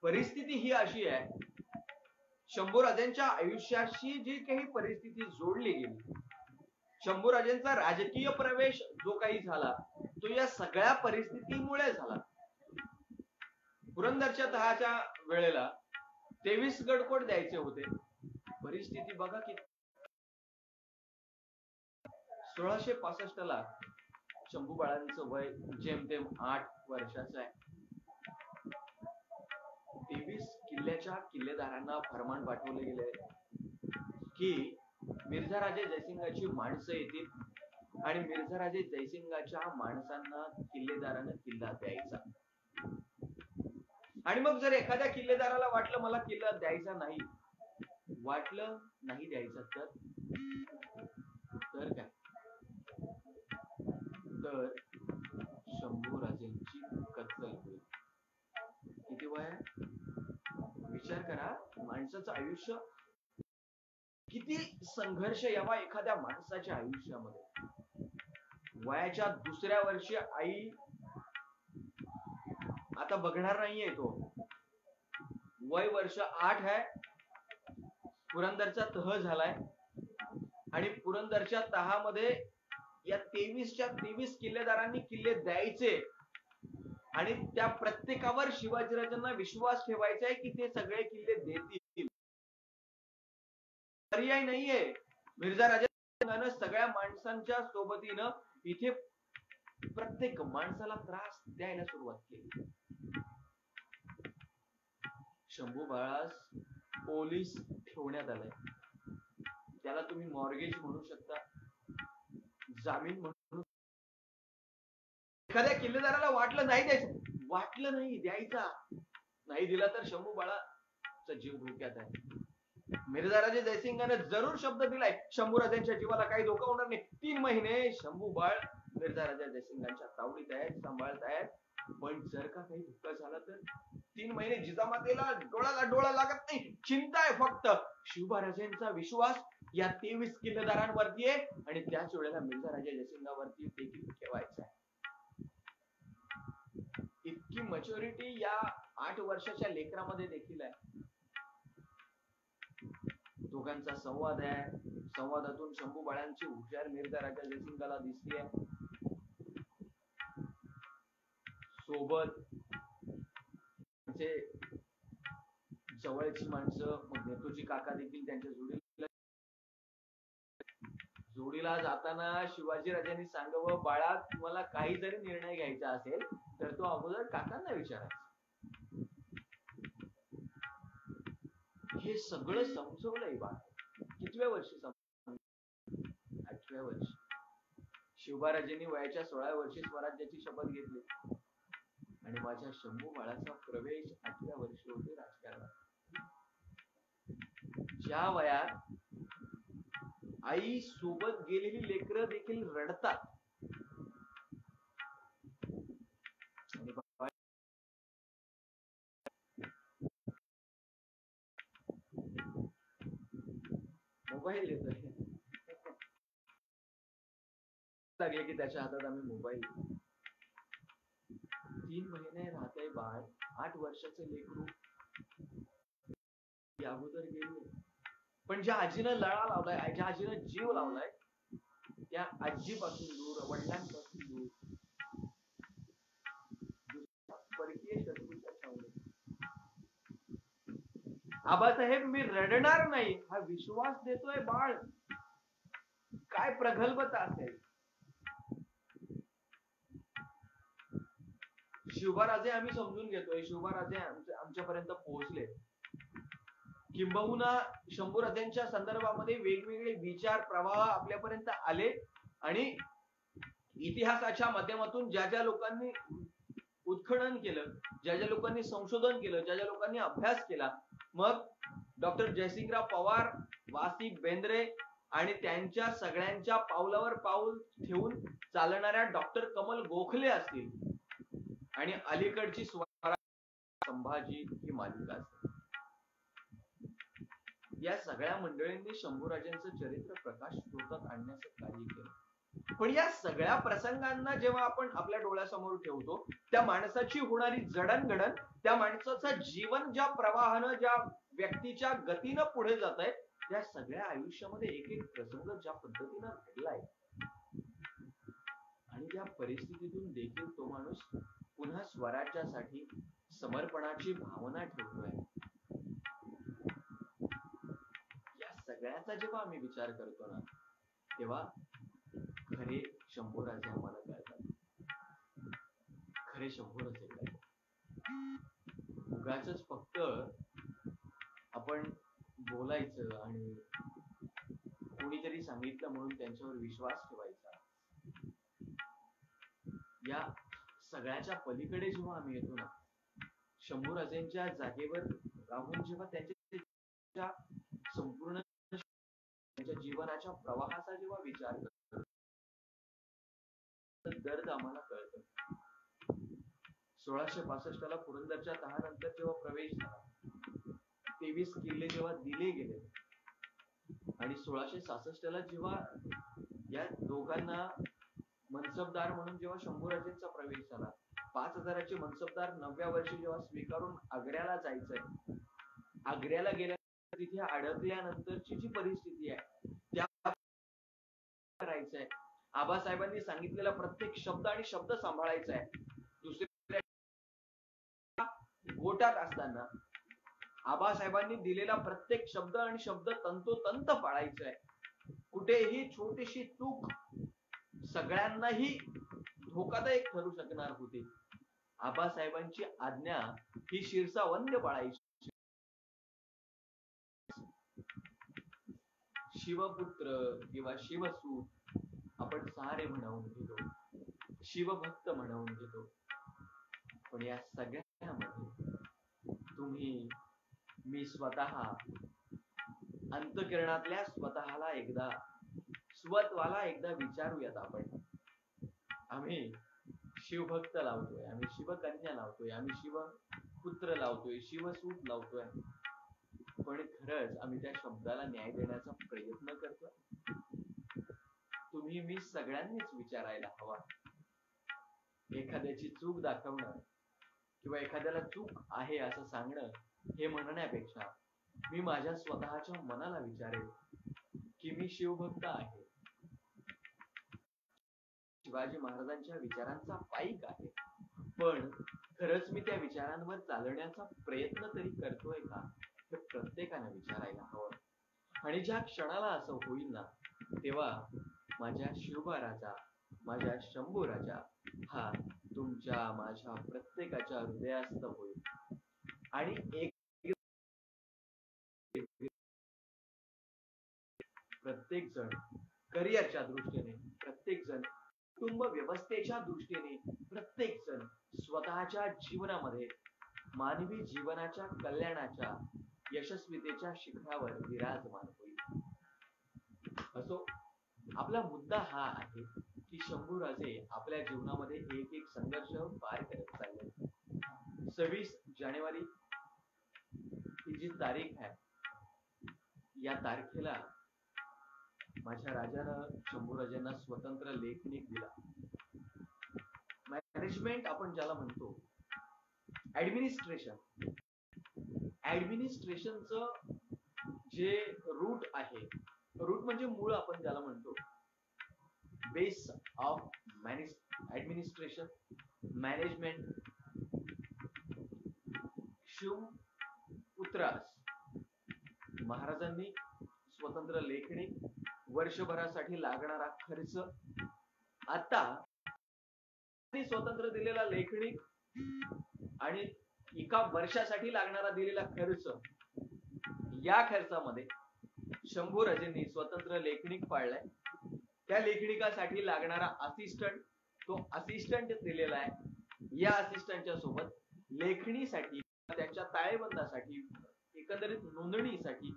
परिस्थिती ही अशी आहे, शंभूराजांच्या आयुष्याशी जी काही परिस्थिती जोडली गेली, शंभूराजांचा राजकीय प्रवेश जो काही झाला तो या सगळ्या परिस्थितीमुळे झाला. पुरंदरच्या तहाच्या वेळेला 23 गडकोट द्यायचे होते. परिस्थिती बघा की 1665 ला शंभू बाळांचं वय जेमतेम 8 वर्षाचं आहे. 23 किल्ल्याच्या किल्लेदारांना फरमान पाठवले गेले की मिर्झा राजे जयसिंगाची माणसं येतील आणि मिर्झा राजे जयसिंगाच्या माणसांना किल्लेदारानं किल्ला द्यायचा. आणि मग जर एखाद्या किल्लेदाराला वाटलं मला किल्ला द्यायचा नाही, वाटलं नाही द्यायचा, तर काय, तर शंभूराजेंची कत्तल होईल. किती वय आहे? विचार करा, माणसाचं आयुष्य किती संघर्ष यावा एखाद्या माणसाच्या आयुष्यामध्ये. वयाच्या दुसऱ्या वर्षी आई आता बघणार नाहीये, तो वय वर्ष 8 आहे. पुरंदरचा तह झालाय आणि पुरंदरच्या तहामध्ये या 23 किल्लेदारांनी किल्ले द्यायचे आणि त्या प्रत्येकावर शिवाजीराजांना विश्वास ठेवायचा आहे की ते सगळे किल्ले देतील. पर्याय नाहीये. मिर्झा राजा सगळ्या माणसांच्या सोबतीनं इथे प्रत्येक माणसाला त्रास द्यायला सुरुवात केली. शंभू बाळास पोलीस ठेवण्यात आलाय. त्याला तुम्ही मॉर्गेज म्हणू शकता, जामीन म्हणून. एखाद्या किल्लेदाराला वाटलं नाही द्यायचं, वाटलं नाही द्यायचा, नाही दिला तर शंभू बाळाचा जीव धोक्यात आहे. मिर्झा राजे जयसिंगाने जरूर शब्द दिलाय शंभूराजांच्या जीवाला काही धोका होणार नाही. 3 महिने शंभू बाळ मिर्झा राजा जयसिंगांच्या तावडीत आहेत, सांभाळत आहेत. पण जर का काही धोका झाला तर 3 महिने जिजामातेला डोळ्याला डोळा लागत नाही. चिंता आहे फक्त शिवबाराजांचा विश्वास या 23 किल्लेदारांवरती आहे आणि त्याच वेळेला मिर्झा राजा जयसिंगावरती देखील ठेवायचा आहे. इतकी मॅच्युरिटी या 8 वर्षाच्या लेकरामध्ये देखील आहे. दोघांचा संवाद आहे. संवादातून शंभू बाळांची हुशार मिर्झा राजा जयसिंगाला दिसतीये. सोबत जवळची माणसं, मग नेतोजी काका देखील त्यांच्या जोडीला जोडीला जाताना शिवाजी राजांनी सांगावं, बाळा तुम्हाला काही जरी निर्णय घ्यायचा असेल तर तो अगोदर काकांना विचारायचा. हे सगळं समजवलंय बाळ. कितव्या वर्षी? 8व्या वर्षी. शिवबाराजांनी वयाच्या 16व्या वर्षी स्वराज्याची शपथ घेतली आणि माझ्या शंभू बाळाचा प्रवेश 8व्या वर्षी होते राजकारणात. ज्या वयात आई सोबत गेलेली लेकरं देखील रडतात मोबाईल येतोय लागले की त्याच्या हातात आम्ही मोबाईल. 3 महिने राहतंय बाळ, 8 वर्षाचे लेकरू अगोदर गेले. पण ज्या आजीनं लळा लावलाय, ज्या आजीनं जीव लावलाय, त्या आजीपासून दूर, वडिलांपासून दूर, परकीय शत्रूच्या छावणीत. आबासाहेब मी रडणार नाही हा विश्वास देतोय बाळ. काय प्रगल्भता असेल. शिवबाराजे आम्ही समजून घेतोय, शिवबाराजे आमच्यापर्यंत पोहोचले. किंबहुना शंभूराजांच्या संदर्भामध्ये वेगवेगळे विचार प्रवाह आपल्यापर्यंत आले आणि इतिहासाच्या माध्यमातून ज्या ज्या लोकांनी उत्खनन केलं, ज्या ज्या लोकांनी संशोधन केलं, ज्या ज्या लोकांनी अभ्यास केला, मग डॉक्टर जयसिंगराव पवार, वासी बेंद्रे आणि त्यांच्या सगळ्यांच्या पावलावर पाऊल ठेवून चालणाऱ्या डॉक्टर कमल गोखले असतील आणि अलीकडची संभाजी ही मालिका असते. या सगळ्या मंडळींनी शंभूराजांचं चरित्र प्रकाशझोतात आणण्याचं कार्य केलं. पण या सगळ्या प्रसंगांना जेव्हा आपण आपल्या डोळ्यासमोर ठेवतो, त्या माणसाची होणारी जडणघडण, त्या माणसाचं जीवन ज्या प्रवाहानं, ज्या व्यक्तीच्या गतीनं पुढे जात आहे, त्या सगळ्या आयुष्यामध्ये एक एक प्रसंग ज्या पद्धतीनं घडलाय आणि त्या परिस्थितीतून देखील तो माणूस पुन्हा स्वराज्यासाठी समर्पणाची भावना ठेवतोय, या सगळ्याचा जेव्हा आम्ही विचार करतो ना, तेव्हा खरे शंभूराजे आम्हाला कळतात. खरे शंभूराजे कळतात. उगाचच फक्त आपण बोलायचं आणि कोणीतरी सांगितलं म्हणून त्यांच्यावर विश्वास ठेवायचा, या सगळ्याच्या पलीकडे जेव्हा आम्ही येतो ना, शंभूराजेंच्या जागेवर राहून जेव्हा त्यांच्या संपूर्ण त्यांच्या जीवनाच्या प्रवाहाचा जेव्हा विचार करतो, दर्द आम्हाला कळतं. 1665 ला पुरंदरच्या तहानंतर जेव्हा प्रवेश झाला, 23 किल्ले जेव्हा दिले गेले आणि 1666 ला जेव्हा या दोघांना मनसबदार म्हणून जेव्हा शंभूराजेंचा प्रवेश झाला, 5000चे मनसबदार 9व्या वर्षी जेव्हा स्वीकारून आग्र्याला जायचंय, आग्र्याला गेल्या तिथे अडकल्यानंतरची जी परिस्थिती आहे त्या करायचंय, आबासाहेबांनी सांगितलेला प्रत्येक शब्द आणि शब्द सांभाळायचा आहे. दुसऱ्या गोटात असताना आबासाहेबांनी दिलेला प्रत्येक शब्द आणि शब्द तंतोतंत पाळायचा आहे. कुठेही छोटीशी चूक सगळ्यांनाही धोकादायक ठरू शकणार होती. आबासाहेबांची आज्ञा ही शिरसावंद्य पाळायची. शिवपुत्र किंवा शिवसूत आपण सारे म्हणवून घेतो, शिवभक्त म्हणवून घेतो, पण या सगळ्यामध्ये तुम्ही, मी स्वतः अंतःकरणातल्या स्वतःला एकदा, स्वत्वाला एकदा विचारूयात आपण. आम्ही शिवभक्त लावतोय, आम्ही शिवकन्या लावतोय, आम्ही शिवपुत्र लावतोय, शिवसूत लावतोय, पण खरंच आम्ही त्या शब्दाला न्याय देण्याचा प्रयत्न करतोय? तुम्ही मी सगळ्यांनीच विचारायला हवा. एखाद्याची चूक दाखवणं किंवा एखाद्याला चूक आहे असं सांगणं हे म्हणण्यापेक्षा मी माझ्या स्वतःच्या मनाला विचारेल की मी शिवभक्त आहे, शिवाजी महाराजांच्या विचारांचा पाईक आहे, पण खरंच मी त्या विचारांवर चालण्याचा प्रयत्न तरी करतोय का, हे प्रत्येकाने विचारायला हवं. आणि ज्या क्षणाला असं होईल ना, तेव्हा माझ्या शिवबा राजा, माझ्या शंभू राजा हा तुमच्या माझ्या प्रत्येकाच्या हृदयास्थ होईल आणि एक प्रत्येक जण करिअरच्या दृष्टीने, प्रत्येक जण कुटुंब व्यवस्थेच्या दृष्टीने, प्रत्येक जण स्वतःच्या जीवनामध्ये मानवी जीवनाच्या कल्याणाच्या यशस्वीतेच्या शिखरावर विराजमान होईल. असो, आपला मुद्दा हा आहे की शंभूराजे आपल्या जीवनामध्ये एक एक संघर्ष पार करत चालले. 26 जानेवारी ही जी तारीख आहे, या तारखेला माझ्या राजानं शंभूराजेंना स्वतंत्र लेखनिक दिला. मॅनेजमेंट आपण ज्याला म्हणतो, ऍडमिनिस्ट्रेशनचं जे रूट आहे, रूट म्हणजे मूळ आपण ज्याला म्हणतो, बेस ऑफ ऍडमिनिस्ट्रेशन मॅनेजमेंट, शिवपुत्रास महाराजांनी स्वतंत्र लेखनिक, वर्षभरासाठी लागणारा खर्च, आता स्वतंत्र दिलेला लेखनिक आणि एका वर्षासाठी लागणारा दिलेला खर्च, या खर्चामध्ये शंभूराजेंनी स्वतंत्र लेखनिक पाळलाय. त्या लेखनिकासाठी लागणारा असिस्टंट, तो असिस्टंट दिलेला आहे. या असिस्टंटच्या सोबत लेखणीसाठी, त्यांच्या ताळेबंदासाठी, एकंदरीत नोंदणीसाठी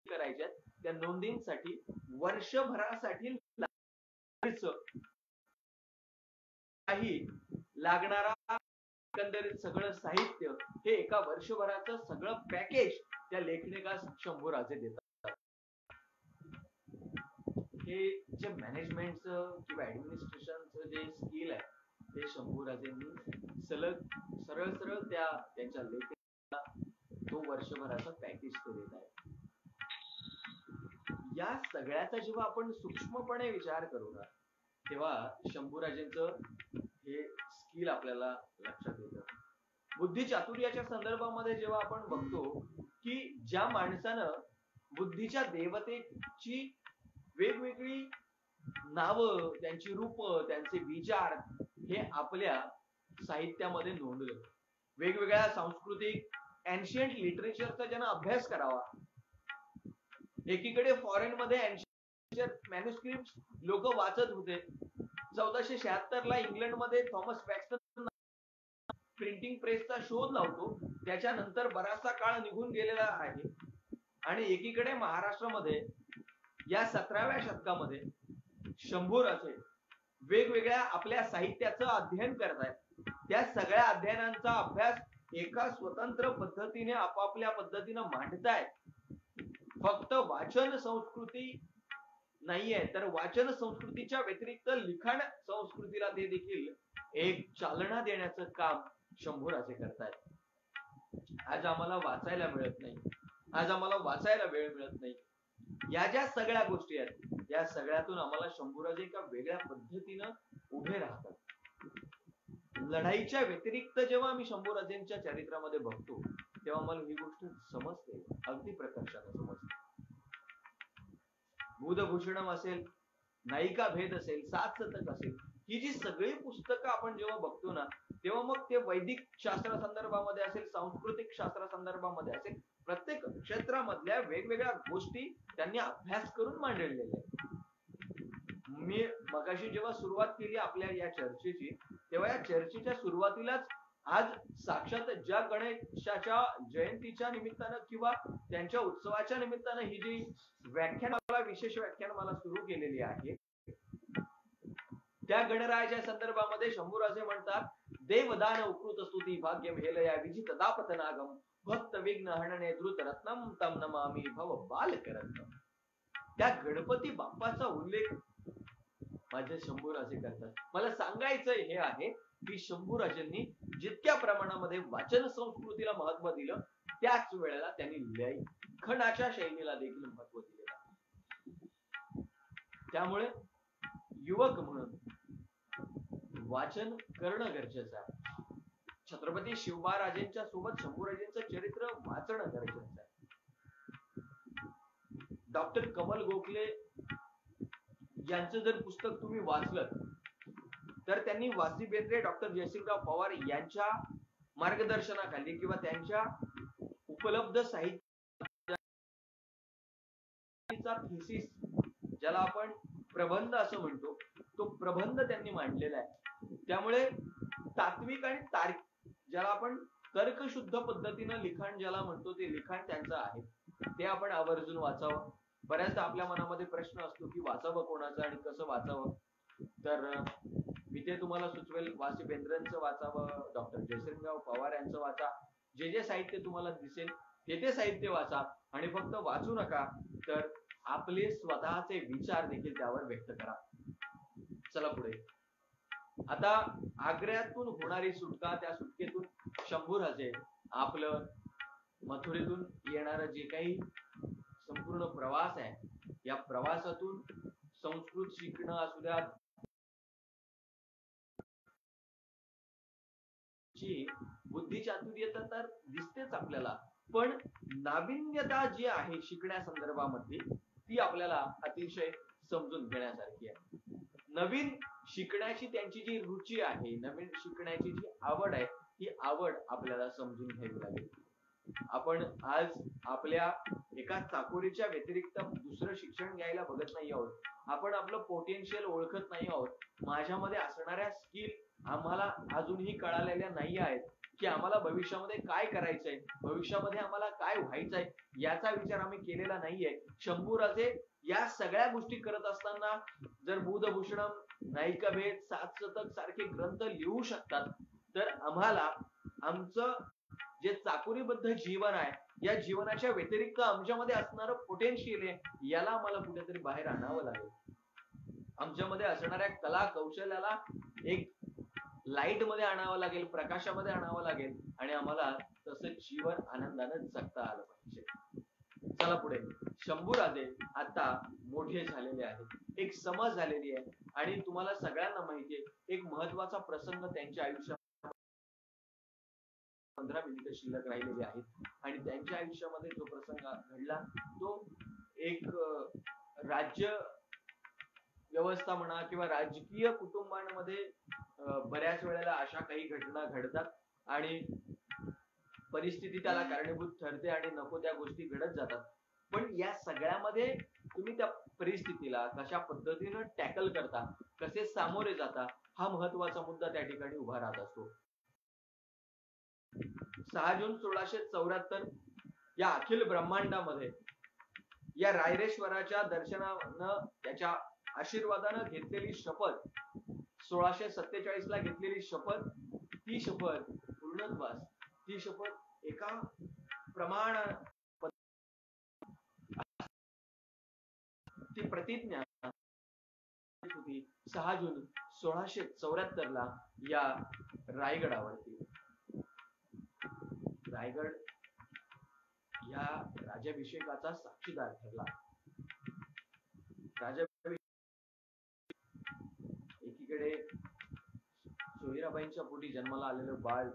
करायच्या, त्या नोंदींसाठी वर्षभरासाठी काही लागणारा एकंदरीत सगळं साहित्य, हे एका वर्षभराचं सगळं पॅकेज त्या लेखनिकास शंभूराजे देतात. हे जे मॅनेजमेंटचं किंवा ऍडमिनिस्ट्रेशनचं जे स्किल आहे, ते शंभूराजेंनी सलग सरळ सरळ त्यांच्या लेखनिकाला तो वर्षभराचा पॅकेज ते देत आहे. या सगळ्याचा जेव्हा आपण सूक्ष्मपणे विचार करू ना, तेव्हा शंभूराजेंचं हे स्किल आपल्याला लक्षात येतं. बुद्धी चातुर्याच्या संदर्भामध्ये जेव्हा आपण बघतो की ज्या माणसानं बुद्धीच्या देवतेची वेगवेगळी नावं, त्यांची रूप, त्यांचे विचार हे आपल्या साहित्यामध्ये नोंदलं, वेगवेगळ्या सांस्कृतिक एन्शियंट लिटरेचरचा ज्यांना अभ्यास करावा, एकीकडे फॉरेन मध्ये एन्शियंट मॅन्युस्क्रिप्ट लोक वाचत होते. 1476 ला इंग्लंड मध्ये थॉमस पॅक्स्टन प्रिंटिंग प्रेसचा शोध लावतो. त्याच्यानंतर बराचसा काळ निघून गेलेला आहे आणि एकीकडे महाराष्ट्रामध्ये या 17व्या शतकामध्ये शंभूराजे वेगवेगळ्या आपल्या साहित्याचं अध्ययन करतायत. त्या सगळ्या अध्ययनांचा अभ्यास एका स्वतंत्र पद्धतीने आपापल्या पद्धतीनं मांडतायत. फक्त वाचन संस्कृती नाहीये, तर वाचन संस्कृतीच्या व्यतिरिक्त लिखाण संस्कृतीला ते देखील एक चालना देण्याचं काम शंभूराजे करतायत. आज आम्हाला वाचायला मिळत नाही, आज आम्हाला वाचायला वेळ मिळत नाही, या ज्या सगळ्या गोष्टी आहेत, या सगळ्यातून आम्हाला शंभूराजे एका वेगळ्या पद्धतीनं उभे राहतात. लढाईच्या व्यतिरिक्त जेव्हा आम्ही शंभूराजेंच्या चरित्रामध्ये बघतो, तेव्हा मला ही गोष्ट समजते, अगदी प्रकर्षाने समजते. बुधभूषणम असेल, नायिका भेद असेल, 7 शतक असेल, ही जी सगळी पुस्तकं आपण जेव्हा बघतो ना, तेव्हा मग ते वैदिक शास्त्रा संदर्भामध्ये असेल, सांस्कृतिक शास्त्रा संदर्भामध्ये असेल, प्रत्येक क्षेत्रामधल्या वेगवेगळ्या गोष्टी त्यांनी अभ्यास करून मांडलेल्या आहेत. मी मगाशी जेव्हा सुरुवात केली आपल्या या चर्चेची, तेव्हा या चर्चेच्या सुरुवातीलाच आज साक्षात ज्या गणेशाच्या जयंतीच्या निमित्तानं किंवा त्यांच्या उत्सवाच्या निमित्तानं ही जी विशेष व्याख्यान मला सुरू केलेली आहे, त्या गणरायाच्या संदर्भामध्ये शंभूराजे म्हणतात, देवदान उकृत स्तुती भाग्यम हेलया विजित दापतनागम भक्त विघ्न हणने द्रुत रत्नम तम नमामि भव बालकरत्नम. त्या गणपती बाप्पाचा उल्लेख माझे शंभूराजे करतात. मला सांगायचं हे आहे की शंभूराजेंनी जितक्या प्रमाणामध्ये वाचन संस्कृतीला महत्व दिलं, त्याच वेळेला त्यांनी लेखनाच्या शैलीला देखील महत्व दिलेलं. त्यामुळे युवक म्हणून वाचन करणं गरजेचं आहे. छत्रपती शिवबाराजेंच्या सोबत शंभूराजेंचं चरित्र वाचणं गरजेचं आहे. डॉक्टर कमल गोखले यांचं जर पुस्तक तुम्ही वाचलं तर त्यांनी वासी बेंद्रे, डॉक्टर जयसिंगराव पवार यांच्या मार्गदर्शनाखाली किंवा त्यांच्या उपलब्ध साहित्याचा थिसिस, ज्याला आपण प्रबंध असं म्हणतो, तो प्रबंध त्यांनी मांडलेला आहे. त्यामुळे तात्विक आणि तार्किक, ज्याला आपण तर्कशुद्ध पद्धतीनं लिखाण ज्याला म्हणतो, ते लिखाण त्यांचं आहे. ते आपण आवर्जून वाचावं. बऱ्याचदा आपल्या मनामध्ये प्रश्न असतो की वाचावं कोणाचं आणि कसं वाचावं. तर मी ते तुम्हाला सुचवेल. वासी बेंद्रेंचं वाचावं, डॉक्टर जयसिंगराव पवार यांचं वाचा. जे जे साहित्य तुम्हाला दिसेल ते साहित्य वाचा. आणि फक्त वाचू नका, तर आपले स्वतःचे विचार देखील त्यावर व्यक्त करा. चला पुढे. आता आग्र्यातून होणारी सुटका, त्या सुटकेतून शंभूराजे आपलं मथुरेतून येणारं जे काही संपूर्ण प्रवास आहे, या प्रवासातून संस्कृत शिकणं असू द्या, बुद्धी चातुर्यता तर दिसतेच आपल्याला, पण नाविन्यता जी आहे शिकण्यासंदर्भामध्ये, ती आपल्याला अतिशय समजून घेण्यासारखी आहे. नवीन शिकण्याची त्यांची जी रुची आहे, नवीन शिकण्याची जी आवड आहे, ही आवड आपल्याला समजून घ्यावी लागेल. आपण आज आपल्या एका चाकोरीच्या व्यतिरिक्त दुसरं शिक्षण घ्यायला बघत नाही आहोत. आपण आपलं पोटेन्शियल ओळखत नाही आहोत. माझ्यामध्ये असणाऱ्या स्किल आम्हाला अजूनही कळालेल्या नाही आहेत की आम्हाला भविष्यामध्ये काय करायचंय, भविष्यामध्ये आम्हाला काय व्हायचंय, याचा विचार आम्ही केलेला नाहीये. शंभूराजे या सगळ्या गोष्टी करत असताना जर बुधभूषणम, नायिकाभेद, सात शतक सारखे ग्रंथ लिहू शकतात, तर आम्हाला आमचं जे चाकोरीबद्ध जीवन आहे, या जीवनाच्या व्यतिरिक्त आमच्यामध्ये असणारं पोटेन्शियल आहे, याला आम्हाला कुठेतरी बाहेर आणावं लागेल. आमच्यामध्ये असणाऱ्या कला कौशल्याला एक लाईट मध्ये आणावं लागेल, प्रकाशामध्ये आणावं लागेल, आणि आम्हाला तसं जीवन आनंदानं जगता आलं पाहिजे. चला पुढे. शंभूराजे आता मोठे झालेले आहेत, एक समज झालेली आहे, आणि तुम्हाला सगळ्यांना माहितीये एक महत्वाचा प्रसंग त्यांच्या आयुष्यात 15 मिनिटं शिल्लक राहिलेली आहेत. आणि त्यांच्या आयुष्यामध्ये जो प्रसंग घडला, तो एक राज्य व्यवस्था म्हणा किंवा राजकीय कुटुंबांमध्ये बऱ्याच वेळेला अशा काही घटना घडतात आणि परिस्थिती त्याला कारणीभूत ठरते आणि नको त्या गोष्टी घडत जातात. पण या सगळ्यामध्ये तुम्ही त्या परिस्थितीला कशा पद्धतीनं टॅकल करता, कसे सामोरे जाता, हा महत्वाचा मुद्दा त्या ठिकाणी उभा राहत असतो. 6 जून 1674 या अखिल ब्रह्मांडामध्ये या रायरेश्वराच्या दर्शनानं, त्याच्या आशीर्वादानं घेतलेली शपथ, 1647 ला घेतलेली शपथ, ती शपथ पूर्णत्वास, ती शपथ एका प्रमाण, ती प्रतिज्ञा होती 6 जून 1674 ला या रायगडावरती. रायगड या राज्याभिषेकाचा साक्षीदार ठरला. एकीकडे सोयराबाईंच्या पोटी जन्माला आलेलं बाळ,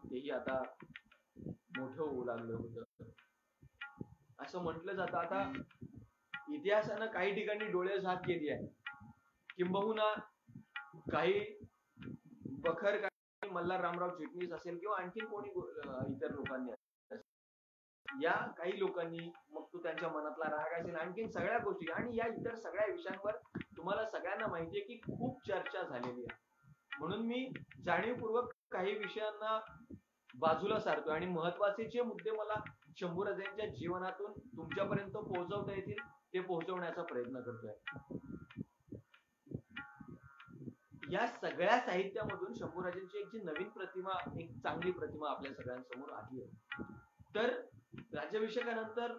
तेही आता मोठं होऊ लागलं होतं. असं म्हटलं जातं, आता इतिहासानं काही ठिकाणी डोळे झाक केली आहे, किंबहुना काही बखर, काही मल्हार रामराव चिटणीस असेल किंवा आणखी कोणी इतर लोकांनी, या काही लोकांनी, मग तो त्यांच्या मनातला राग असेल, आणखी सगळ्या गोष्टी, आणि या इतर सगळ्या विषयांवर तुम्हाला सगळ्यांना माहितीये की खूप चर्चा झालेली आहे. म्हणून मी जाणीवपूर्वक काही विषयांना बाजूला सारतोय आणि महत्वाचे जे मुद्दे मला शंभूराजेंच्या जीवनातून तुमच्यापर्यंत पोहोचवता येतील ते पोहोचवण्याचा प्रयत्न करतोय. या सगळ्या साहित्यामधून शंभूराजेंची एक जी नवीन प्रतिमा, एक चांगली प्रतिमा आपल्या सगळ्यांसमोर आली आहे. तर राज्याभिषेकानंतर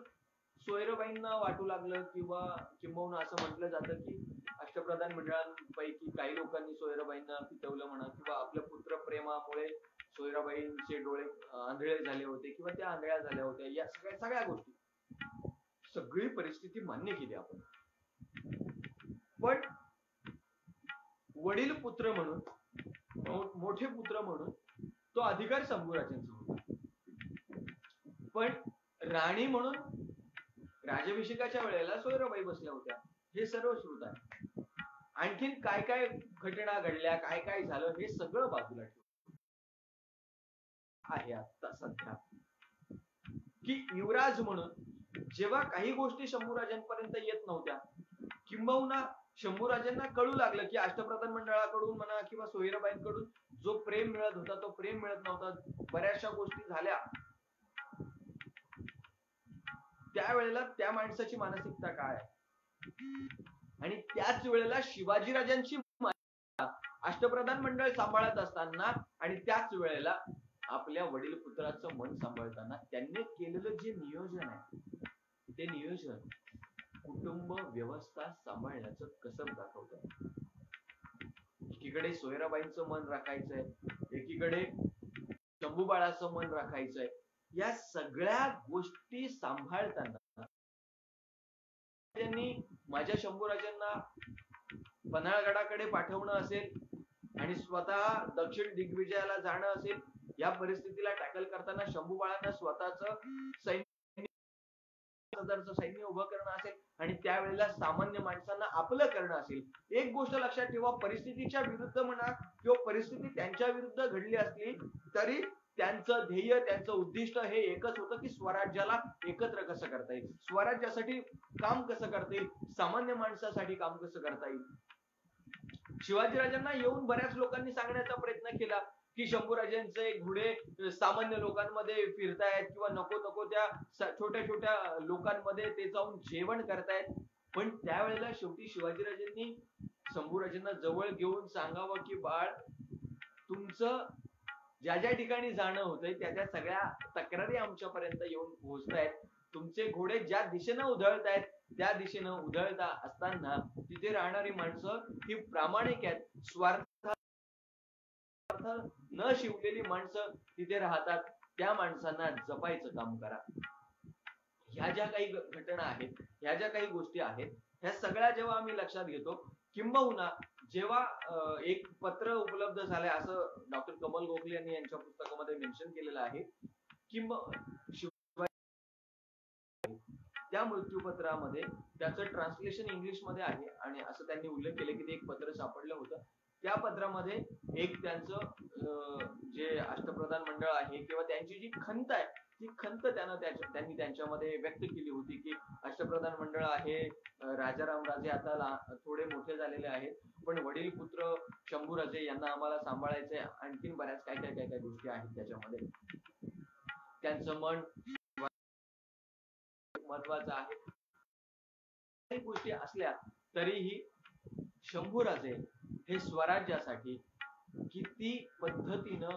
सोयराबाईंना वाटू लागलं, किंवा किंबहुना असं म्हटलं जातं की अष्टप्रधान मंडळांपैकी काही लोकांनी सोयराबाईंना पितवलं म्हणा, किंवा आपल्या पुत्रप्रेमामुळे सोयराबाईंचे डोळे आंधळे झाले होते किंवा त्या आंधळ्या झाल्या होत्या, या सगळ्या गोष्टी, सगळी परिस्थिती मान्य केली आपण. पण वडील पुत्र म्हणून, मोठे पुत्र म्हणून तो अधिकार शंभूराजेंचा होता. पण राणी म्हणून राज्याभिषेकाच्या वेळेला सोयराबाई बसल्या होत्या, हे सर्व श्रुत आहे. आणखीन काय काय घटना घडल्या, काय काय झालं हे सगळं बाजूला ठेवून आहे आता सध्या की युवराज म्हणून जेव्हा काही गोष्टी शंभूराजांपर्यंत येत नव्हत्या, किंबहुना शंभूराजांना कळू लागलं की अष्टप्रधान मंडळाकडून म्हणा किंवा सोयराबाईंकडून जो प्रेम मिळत होता तो प्रेम मिळत नव्हता, बऱ्याचशा गोष्टी झाल्या, त्यावेळेला त्या माणसाची मानसिकता काय आणि त्याच वेळेला शिवाजीराजांची अष्टप्रधान मंडळ सांभाळत असताना आणि त्याच वेळेला आपल्या वडील पुत्राचं मन सांभाळताना त्यांनी केलेलं जे नियोजन आहे ते नियोजन कुटुंब व्यवस्था सांभाळण्याचं कसब दाखवतं. एकीकडे सोयराबाईंचं मन राखायचंय, एकीकडे शंभू बाळाचं मन राखायचंय, या सगळ्या गोष्टी सांभाळताना त्यांनी माझ्या शंभूराजांना पन्हाळगडाकडे पाठवणं असेल आणि स्वतः दक्षिण दिग्विजयाला जाणं असेल, या परिस्थितीला टॅकल करताना शंभू बाळांना स्वतःच सैन्य उभं करणं असेल आणि त्यावेळेला सामान्य माणसांना आपलं करणं असेल. एक गोष्ट लक्षात ठेवा, परिस्थितीच्या विरुद्ध म्हणा किंवा परिस्थिती त्यांच्या विरुद्ध घडली असली तरी त्यांचं ध्येय, त्यांचं उद्दिष्ट हे एकच होतं की स्वराज्याला एकत्र कसं करता येईल, स्वराज्यासाठी काम कसं करता येईल, सामान्य माणसासाठी काम कसं करता येईल. शिवाजीराजांना येऊन बऱ्याच लोकांनी सांगण्याचा प्रयत्न केला की शंभूराजांचे घोडे सामान्य लोकांमध्ये फिरतायत किंवा नको नको त्या छोट्या छोट्या लोकांमध्ये ते जाऊन जेवण करतायत. पण त्यावेळेला शेवटी शिवाजीराजांनी शंभूराजांना जवळ घेऊन सांगावं की बाळ, तुमचं ज्या ज्या ठिकाणी जाणं होतंय त्या त्या सगळ्या तक्रारी आमच्यापर्यंत येऊन पोहोचतायत. तुमचे घोडे ज्या दिशेनं उधळतायत त्या दिशेनं उधळता असताना तिथे राहणारी माणसं ही प्रामाणिक आहेत, स्वार्थ न शिवलेली माणसं तिथे राहतात, त्या माणसांना जपायचं काम करा. ह्या ज्या काही घटना आहेत, ह्या ज्या काही गोष्टी आहेत, ह्या सगळ्या जेव्हा आम्ही लक्षात घेतो, किंबहुना जेव्हा एक पत्र उपलब्ध झालंय असं डॉक्टर कमल गोखले यांनी यांच्या पुस्तकामध्ये मेन्शन केलेलं आहे की त्या मृत्यूपत्रामध्ये त्याचं ट्रान्सलेशन इंग्लिश मध्ये आहे आणि असं त्यांनी उल्लेख केले की ते एक पत्र सापडलं होतं. त्या पत्रामध्ये एक त्यांचं जे अष्टप्रधान मंडळ आहे किंवा त्यांची जी खंत आहे ती खंत त्यांनी त्यांच्यामध्ये व्यक्त केली होती की अष्टप्रधान मंडळ आहे, राजारामराजे आता थोडे मोठे झालेले आहेत, पण वडील पुत्र शंभूराजे यांना आम्हाला सांभाळायचंय, आणखीन बऱ्याच काय काय काय काय गोष्टी आहेत त्याच्यामध्ये. त्यांचं मन महत्वाचं आहे. गोष्टी असल्या तरीही शंभूराजे हे स्वराज्यासाठी किती पद्धतीनं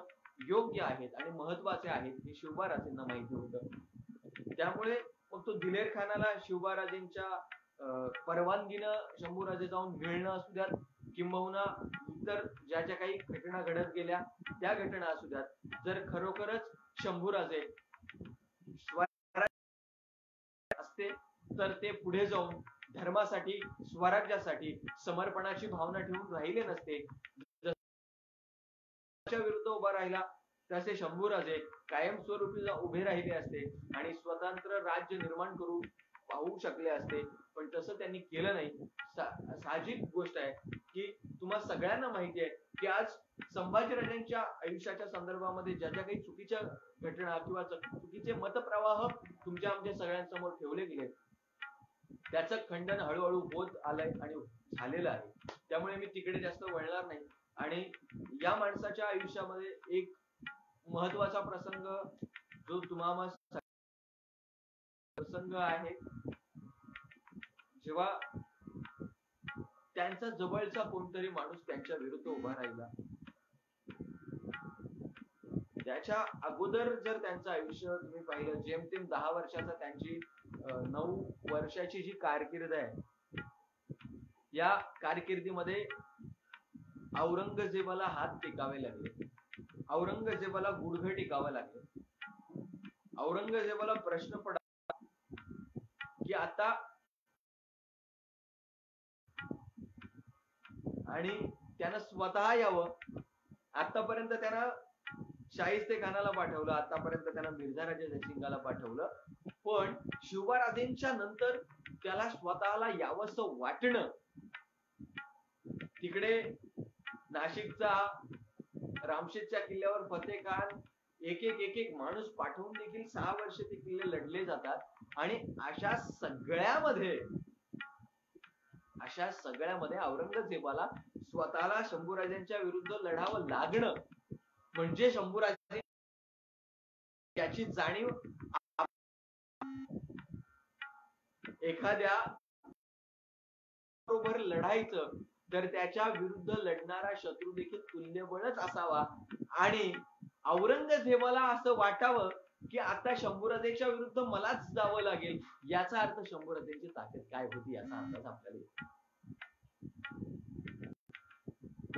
योग्य आहेत आणि महत्वाचे आहेत हे शिवबाराजेंना माहिती होतं. त्यामुळे मग तो दिलेर खानाला शिवबाराजेंच्या परवानगीनं शंभूराजे जाऊन मिळणं असू द्यात, किंबहुना इतर ज्या ज्या काही घटना घडत गेल्या त्या घटना असू द्यात, जर खरोखरच शंभूराजे असते तर ते पुढे जाऊन धर्मासाठी, स्वराज्यासाठी समर्पणाची भावना ठेवून राहिले नसते. विरुद्ध उभा राहिला तसे शंभूराजे कायमस्वरूपी उभे राहिले असते आणि स्वतंत्र राज्य निर्माण करू पाहू शकले असते, पण तसं त्यांनी केलं नाही. साहजिक गोष्ट आहे की तुम्हा सगळ्यांना माहिती आहे की आज संभाजीराजांच्या आयुष्याच्या संदर्भामध्ये ज्या ज्या काही चुकीच्या घटना किंवा चुकीचे मतप्रवाह तुमच्या आमच्या सगळ्यांसमोर ठेवले गेले, त्याचं खंडन हळूहळू होत आलंय आणि झालेलं आहे. त्यामुळे मी तिकडे जास्त वळणार नाही. आणि या माणसाच्या आयुष्यामध्ये एक महत्वाचा प्रसंग जो तुम्हाला प्रसंग आहे जेव्हा त्यांचा जवळचा कोणतरी माणूस त्यांच्या विरुद्ध उभा राहिला. त्याच्या अगोदर जर त्यांचं आयुष्य तुम्ही पाहिलं, जेमतेम 10 वर्षाचा त्यांची 9 वर्षाची जी कारकीर्द आहे, या कारकिर्दीमध्ये औरंगजेबाला हात टेकावे लागले, औरंगजेबाला गुडघे टेकावे लागले. औरंगजेबाला प्रश्न पडला की आता आणि त्यानं स्वतः यावं. आतापर्यंत त्यानं शाहिस्ते खानाला पाठवलं, आतापर्यंत त्यानं मिर्झा राजा जयसिंगला पाठवलं, पण शिवबाराजेंच्या नंतर त्याला स्वतःला यावंसं वाटणं तिकडे नाशिकचा रामशेजच्या किल्ल्यावर फतेह खान एक एक माणूस पाठवून देखील 6 वर्ष ते किल्ले लढले जातात आणि अशा सगळ्यामध्ये औरंगजेबाला स्वतःला शंभूराजांच्या विरुद्ध लढावं लागणं म्हणजे शंभूराजे याची जाणीव एखाद्या बरोबर लढायचं तर त्याच्या विरुद्ध लढणारा शत्रू देखील तुल्यबळच असावा आणि औरंगजेबाला असं वाटावं की आता शंभूराजेच्या विरुद्ध मलाच जावं लागेल. याचा अर्थ शंभूराजेंची ताकद काय होती याचा अंदाज आपल्याला येतो.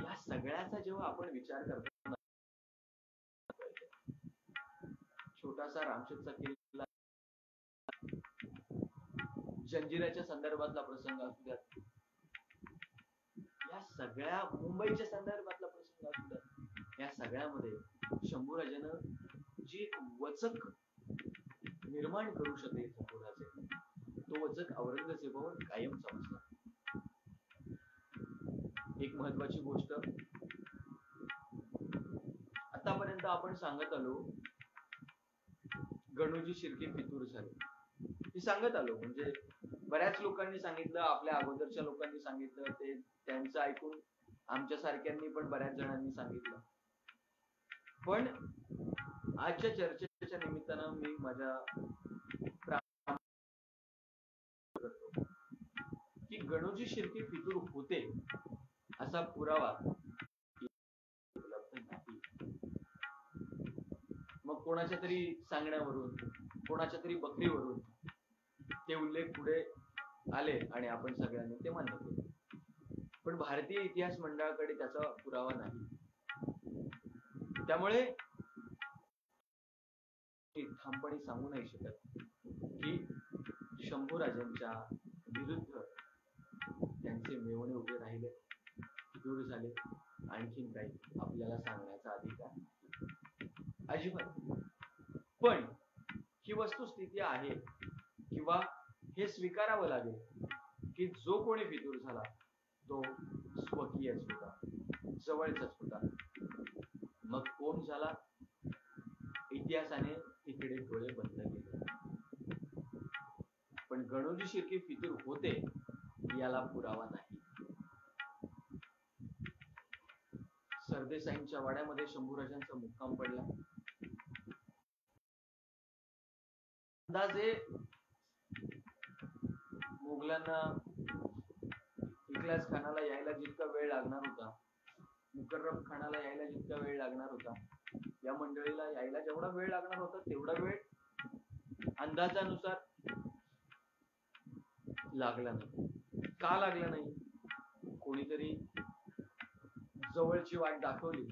या सगळ्याचा जेव्हा आपण विचार करतो, छोटासा रामशेजचा किल्ला, जंजिराच्या संदर्भातला प्रसंग असू द्या, या सगळ्या मुंबईच्या संदर्भातला प्रसंग असू द्या, या सगळ्यामध्ये शंभूराजानं जी एक वचक निर्माण करू शकले शंभूराजे, तो वचक औरंगजेबावर कायमचा बसला. एक महत्वाची गोष्ट आतापर्यंत आपण सांगत आलो, गणोजी शिर्के फितूर झाले हे सांगत आलो. म्हणजे बऱ्याच लोकांनी सांगितलं, आपल्या अगोदरच्या लोकांनी सांगितलं, ते त्यांचं ऐकून आमच्या सारख्यांनी पण बऱ्याच जणांनी सांगितलं. पण आजच्या चर्चेच्या निमित्तानं मी माझ्या की गणोजी शिर्के फितूर होते असा पुरावा उपलब्ध नाही. मग कोणाच्या तरी सांगण्यावरून, कोणाच्या तरी बकरीवरून ते उल्लेख पुढे आले आणि आपण सगळ्यांनी ते मान्य केले. पण भारतीय इतिहास मंडळाकडे त्याचा पुरावा नाही. त्यामुळे ठामपणे सांगू नाही शकत की शंभूराजांच्या विरुद्ध त्यांचे मेवणे उभे राहिले, दूर झाले, आणखीन काही आपल्याला सांगण्याचा अधिकार अजिबात. पण ही वस्तुस्थिती आहे किंवा हे स्वीकारावं लागेल की जो कोणी फितूर झाला तो स्वकीयच होता, जवळचाच होता. मग कोण झाला, इतिहासाने तिकडे डोळे बंद केले. पण गणोजी शिर्के फितूर होते याला पुरावा नाही. सरदेसाईंच्या वाड्यामध्ये शंभूराजांचा मुक्काम पडला. अंदाजे मुघलांना इखलास खानाला यायला जितका वेळ लागणार होता, मुकर्रब खानाला यायला जितका वेळ लागणार होता, या मंडळीला यायला जेवढा वेळ लागणार होता तेवढा वेळ अंदाजानुसार लागला नाही. का लागला नाही? कोणीतरी जवळची वाट दाखवली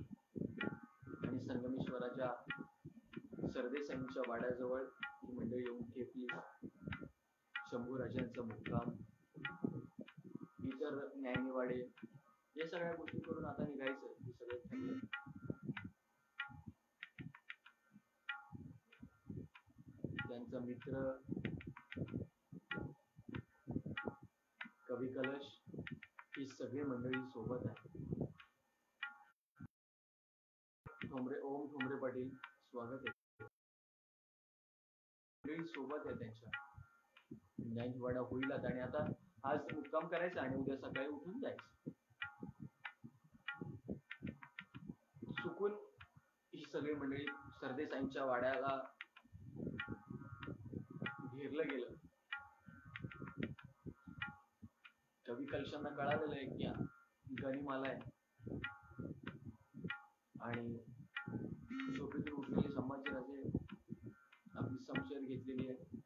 आणि संगमेश्वराच्या सरदेसाईंच्या वाड्याजवळ ही मंडळी येऊन ठेपली. शंभूराजांचा मुक्काम, इतर न्यायनिवाडे, या सगळ्या गोष्टी करून आता निघायचं हे सगळं ठरलं. त्यांचा मित्र कवी कलश ही सगळी मंडळी सोबत आहे. ओम ठोंबरे पाटील स्वागत आहे, मंडळी सोबत आहे त्यांच्या. न्यायनिवाडा होईलच आणि आता आज मुक्काम करायचा आणि उद्या सकाळी उठून जायचं. चुकून ही सगळी मंडळी सरदेसाईंच्या वाड्याला घेरलं गेलं. कवी कलशांना कळालेलं आहे की गनिम आलाय आणि झोपेतून उठलेले संभाजीराजे आपली समशेर घेतलेली आहे.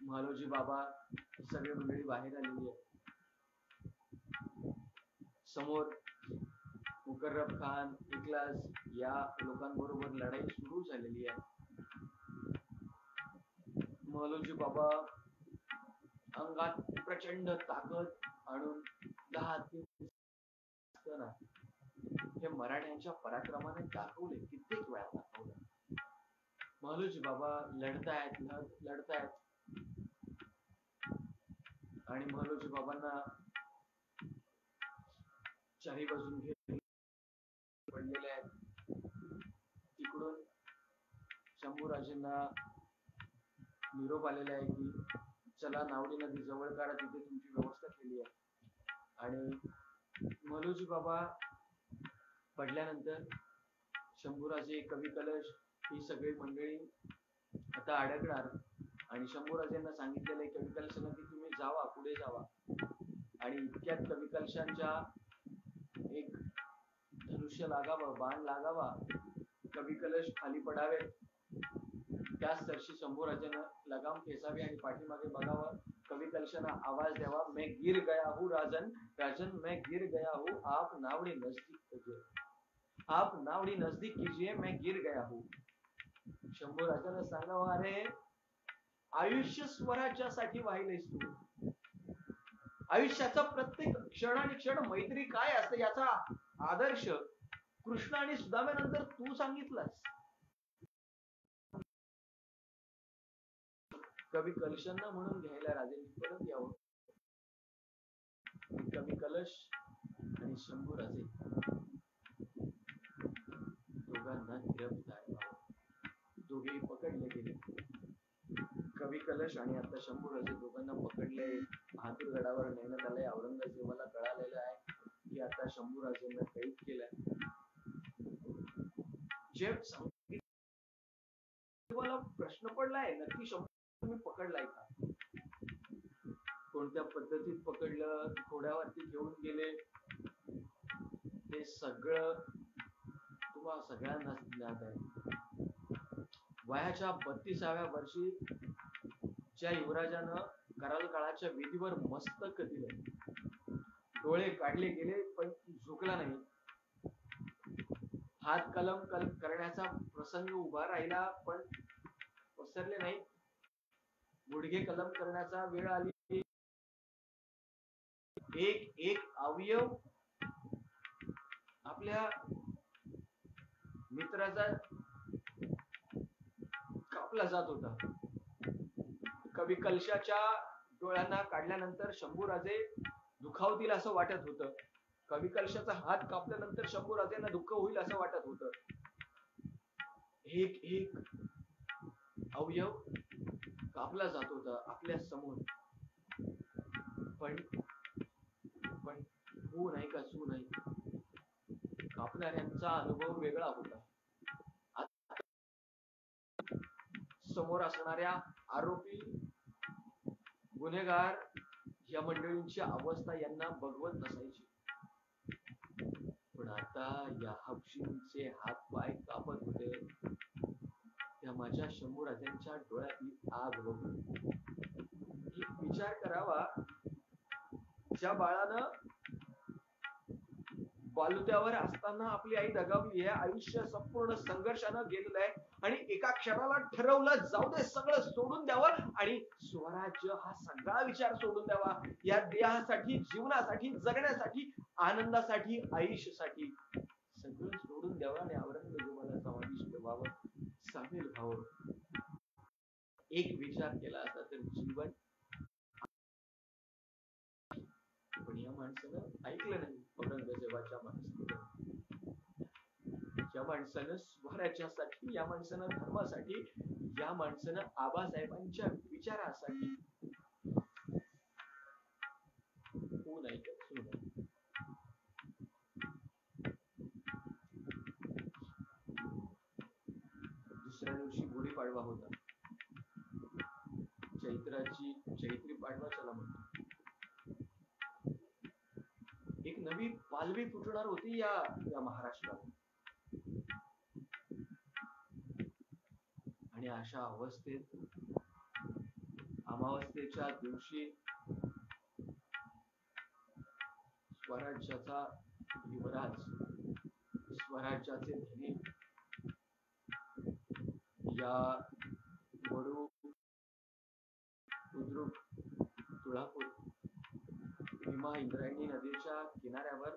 म्हालोजी बाबा सगळे मंडळी बाहेर आलेली आहे. समोर मुकर्रब खान, इखलास या लोकांबरोबर लढाई सुरू झालेली आहे. म्हालोजी बाबा अंगात प्रचंड ताकद आणून 10 हे मराठ्यांच्या पराक्रमाने दाखवले, कित्येक वेळा दाखवले. म्हालोजी बाबा लढतायत. आणि महालोजी बाबांना चारी बाजून घेऊन पडलेले आहेत. तिकडून शंभूराजेंना निरोप आलेला आहे की चला नावडी नदी जवळ करा, तिथे तुमची व्यवस्था केली आहे. आणि मलोजी बाबा पडल्यानंतर शंभूराजे, कवी कलश ही सगळी मंडळी आता अडकणार आणि शंभूराजेंना सांगितलेलं आहे कवी कलशांना की तुम्ही जावा, पुढे जावा. आणि इतक्यात कवी कलशांच्या एक धनुष्य लागावं, बाण लागावा, कवी कलश खाली पडावे, त्याच तरशी शंभूराजेनं लगाम खेचावी आणि पाठीमागे बघावं. कवी कलशांना आवाज द्यावा, मैं गिर गया हूँ राजन, राजन मैं गिर गया हूँ, आप नावड़ी नजदीक कीजिए, आप नावड़ी नजदीक कीजिए, मैं गिर गया हूँ. शंभूराजांना सांगावं, अरे आयुष्य स्वराज्यासाठी वाहिलेस तू. आयुष्याचा प्रत्येक क्षण आणि क्षण मैत्री काय असते याचा आदर्श कृष्ण आणि सुदाम्यानंतर तू सांगितलास. कवी कलशांना म्हणून घ्यायला राजांनी परत यावं. कवी कलश आणि शंभूराजे दोघांना गिरफ्तार व्हावं. दोघेही पकडले गेले. कवी कलश आणि आता शंभूराजे दोघांना पकडले, बहादूरगडावर नेण्यात आले. औरंगजेबाला कळालेलं आहे की आता शंभूराजेंना कैद केलंय. जे मला प्रश्न पडलाय, नक्की शंभू तुम्ही पकडलाय का? कोणत्या पद्धतीत पकडलं, घोड्यावरती घेऊन गेले, ते सगळं तुम्हाला सगळ्यांना ज्ञात आहे. वयाच्या 32व्या वर्षी ज्या युवराजानं कराल काळाच्या विधीवर मस्तक दिलं, डोळे काढले गेले पण झुकला नाही, हात कलम करण्याचा प्रसंग उभा राहिला पण पसरले नाही, गुडघे कलम करण्याचा वेळ आली, एक एक अवयव आपल्या मित्राचा कापला जात होता. कवी कलशाच्या डोळ्यांना काढल्यानंतर शंभूराजे दुखावतील असं वाटत होतं. कवी कलशाचा हात कापल्यानंतर शंभूराजेंना दुःख होईल असं वाटत होतं. एक एक अवयव कापला जात होता आपल्या समोर. पण हो नाही का सू नाही, कापणाऱ्यांचा अनुभव वेगळा होता. समोर असणाऱ्या आरोपी, गुन्हेगार या मंडळींची अवस्था यांना बघवत नसायची. पण आता या हपशींचे हात पाय कापत होते. त्या माझ्या शंभूराजांच्या डोळ्यातली आग बघून एक विचार करावा, ज्या बाळानं बालुत्यावर असताना आपली आई दगावली आहे, आयुष्य संपूर्ण संघर्षानं गेलेलं आहे आणि एका क्षणाला ठरवलं जाऊ दे सगळं सोडून द्यावं आणि स्वराज्य हा सगळा विचार सोडून द्यावा, या देहासाठी, जीवनासाठी, जगण्यासाठी, आनंदासाठी, आयुष्यासाठी सगळं सोडून द्यावं आणि औरंगजेबाला समाविष्ट व्हावं, सामील व्हावं. एक विचार केला असता तर जीवन. पण या माणसानं ऐकलं नाही. औरंगजेबाच्या माणसानं, या माणसानं स्वराज्यासाठी, या माणसानं धर्मासाठी, या माणसानं आबासाहेबांच्या विचारासाठी हो नाही का सू नाही. दुसऱ्या दिवशी गुढीपाडवा होता. चैत्री पाडवा त्याला म्हणतो. एक नवी पालवी फुटणार होती या महाराष्ट्रात. आणि अशा अवस्थेत अमावस्येच्या दिवशी स्वराज्याचा युवराज, स्वराज्याचे धनिक या वडू, बुद्रुक, तुळापूर, भीमा, इंद्रायणी नदीच्या किनाऱ्यावर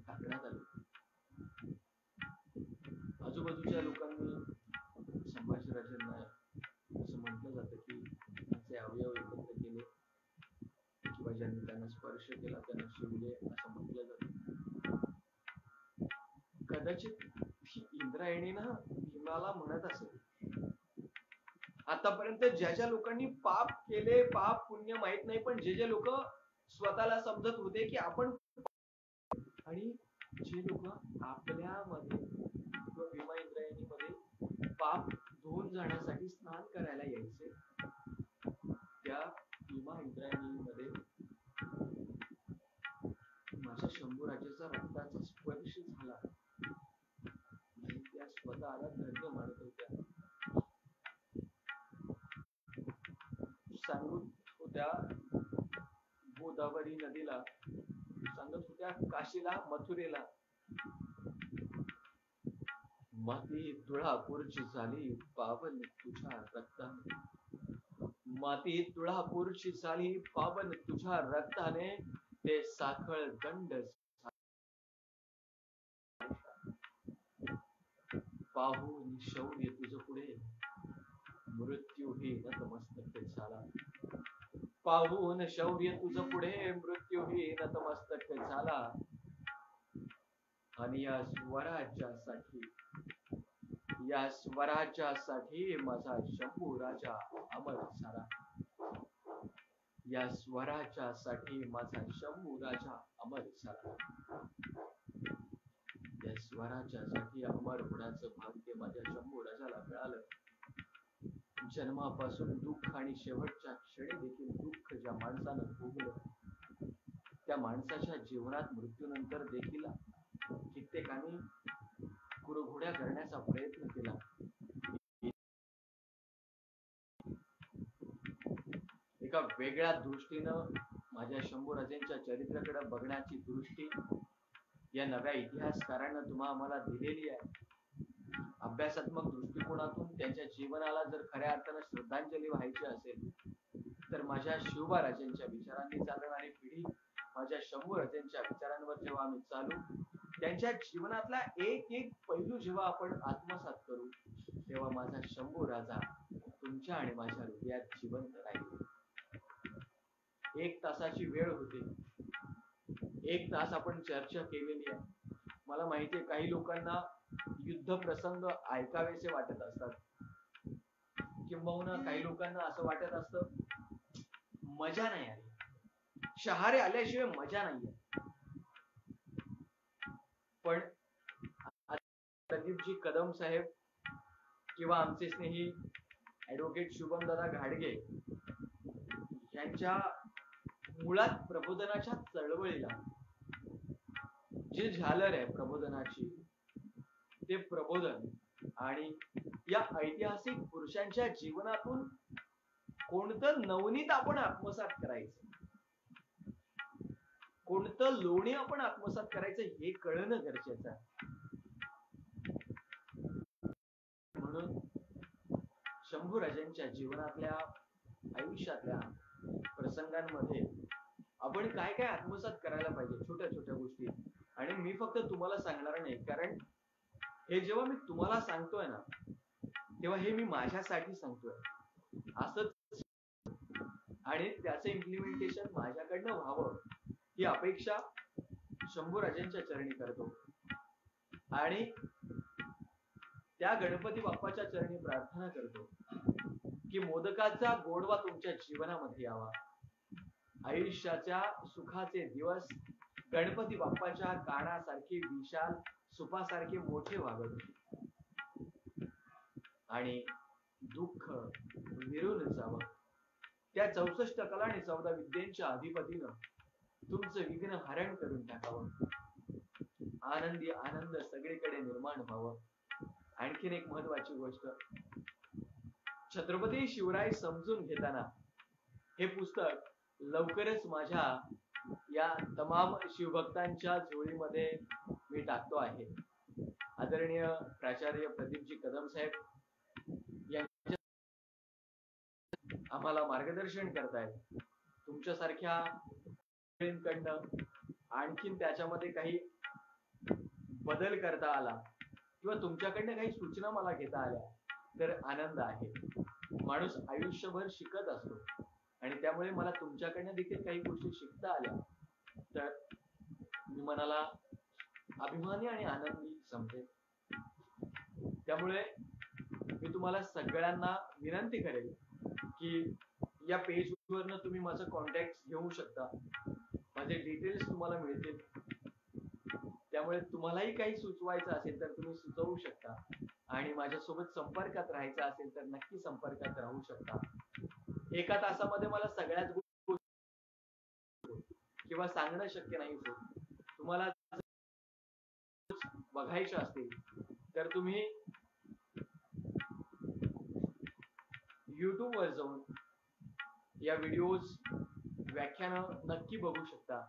टाकण्यात आले. आजूबाजूच्या लोकांनी संभाजीराजांना असं म्हटलं जातं की त्यांचे स्पर्श केला त्यानं शिवले असं म्हटलं जातं. कदाचित ही इंद्रायणी ना भीमाला म्हणत असेल, आतापर्यंत ज्या लोकांनी पाप केले, पाप पुण्य माहित नाही, पण जे लोक स्वतःला समजत होते की आपण, आणि जे लोक आपल्यामध्ये भीमा इंद्रायणी मध्ये पाप धुवून जाण्यासाठी स्नान करायला यायचे, त्या भीमा इंद्रायणी मध्ये माझ्या शंभूराजाचा रक्ताचा स्पर्श झाला आणि त्या स्वतःला धन्य मानत होत्या. सांगत होत्या गोदावरी नदीला, सांगत होत्या काशीला, मथुरेला, माती तुळापूरची झाली पावन तुझ्या रक्ताने, माती तुळापूरची झाली पावन तुझ्या रक्ताने, ते साखळ गंड पाहून शौर्य तुझ पुढे मृत्यूही नतमस्तक झाला, पाहून शौर्य तुझ पुढे मृत्यूही नतमस्तक झाला. आणि या स्वराज्यासाठी माझा शंभू राजा अमर झाला, या स्वराज्यासाठी माझा शंभू राजा अमर झाला. या स्वराज्यासाठी अमर होण्याचं भाग्य माझ्या शंभू राजाला मिळालं. जन्मापासून दुःख आणि शेवटच्या क्षणी देखील दुःख ज्या माणसानं भोगलं, त्या माणसाच्या जीवनात मृत्यूनंतर देखील कित्येकांनी कुरघोड्या करण्याचा प्रयत्न केला. एका वेगळ्या दृष्टीनं माझ्या शंभूराजांच्या चरित्राकडे बघण्याची दृष्टी या नव्या इतिहासकारांना तुम्हा आम्हाला दिलेली आहे. अभ्यासात्मक दृष्टिकोनातून त्यांच्या जीवनाला जर खऱ्या अर्थानं श्रद्धांजली व्हायची असेल, तर माझ्या शिवबाराजांच्या विचारांनी चालणारी पिढी, माझ्या शंभूराजांच्या विचारांवर जेव्हा आम्ही चालू, त्यांच्या जीवनातला एक एक पैलू जेव्हा आपण आत्मसात करू, तेव्हा माझा शंभू राजा तुमच्या आणि माझ्या हृदयात जिवंत राहील. 1 तासाची वेळ होती, 1 तास आपण चर्चा केलेली आहे. मला माहिती आहे काही लोकांना युद्ध प्रसंग ऐकावेसे वाटत असतात, किंबहुना काही लोकांना असं वाटत असतं मजा नाही आली, शहारे आल्याशिवाय मजा नाहीये. पण प्रदीपजी कदम साहेब किंवा आमचे स्नेही ऍडव्होकेट शुभम दादा घाडगे यांच्या मुळात प्रबोधनाच्या चळवळीला जे झालर आहे प्रबोधनाची, ते प्रबोधन आणि या ऐतिहासिक पुरुषांच्या जीवनातून कोणतं नवनीत आपण आत्मसात करायचं, कोणतं लोणी आपण आत्मसात करायचं हे कळणं गरजेचं आहे. म्हणून शंभूराजांच्या जीवनातल्या, आयुष्यातल्या प्रसंगांमध्ये आपण काय काय आत्मसात करायला पाहिजे, छोट्या छोट्या गोष्टी. आणि मी फक्त तुम्हाला सांगणार नाही, कारण हे जेव्हा मी तुम्हाला सांगतोय ना, तेव्हा हे मी माझ्यासाठी सांगतोय असंच, आणि त्याचं इम्प्लिमेंटेशन माझ्याकडनं व्हावं ही अपेक्षा शंभूराजांच्या चरणी करतो. आणि त्या गणपती बाप्पाच्या चरणी प्रार्थना करतो की मोदकाचा गोडवा तुमच्या जीवनामध्ये यावा, आयुष्याच्या सुखाचे दिवस गणपती बाप्पाच्या कानासारखे विशाल, सुपासारखे मोठे व्हावेत, आणि दुःख विरून जावं. त्या 64 कला आणि 14 विद्येच्या अधिपतीनं तुमचं विघ्न हरण करून टाकावं, आनंदी आनंद सगळीकडे निर्माण व्हावं. आणखीन एक महत्वाची गोष्ट, छत्रपती शिवराय समजून घेताना हे पुस्तक लवकरच माझ्या या तमाम शिवभक्तांच्या झोळीमध्ये मी टाकतो आहे. आदरणीय प्राचार्य प्रदीपजी कदम साहेब यांच्या आम्हाला मार्गदर्शन करतायत. तुमच्यासारख्या आणखीन त्याच्यामध्ये काही बदल करता आला किंवा तुमच्याकडनं काही सूचना मला घेता आल्या तर आनंद आहे. माणूस आयुष्यभर शिकत असतो आणि त्यामुळे मला तुमच्याकडनं देखील काही गोष्टी शिकता आल्या, तर मी मनाला अभिमानी आणि आनंदी समजेल. त्यामुळे मी तुम्हाला सगळ्यांना विनंती करेल की या पेजवरनं तुम्ही माझं कॉन्टॅक्ट घेऊ शकता, माझे डिटेल्स तुम्हाला मिळतील. त्यामुळे तुम्हालाही काही सुचवायचं असेल तर तुम्ही सुचवू शकता आणि माझ्यासोबत संपर्कात राहायचं असेल तर नक्की संपर्कात राहू शकता. एका तासामध्ये मला सगळ्याच गोष्टी किंवा सांगणं शक्य नाही होत. तुम्हाला बघायचं असतील तर तुम्ही YouTube वर जाऊन या व्हिडिओज व्याख्यानं नक्की बघू शकता.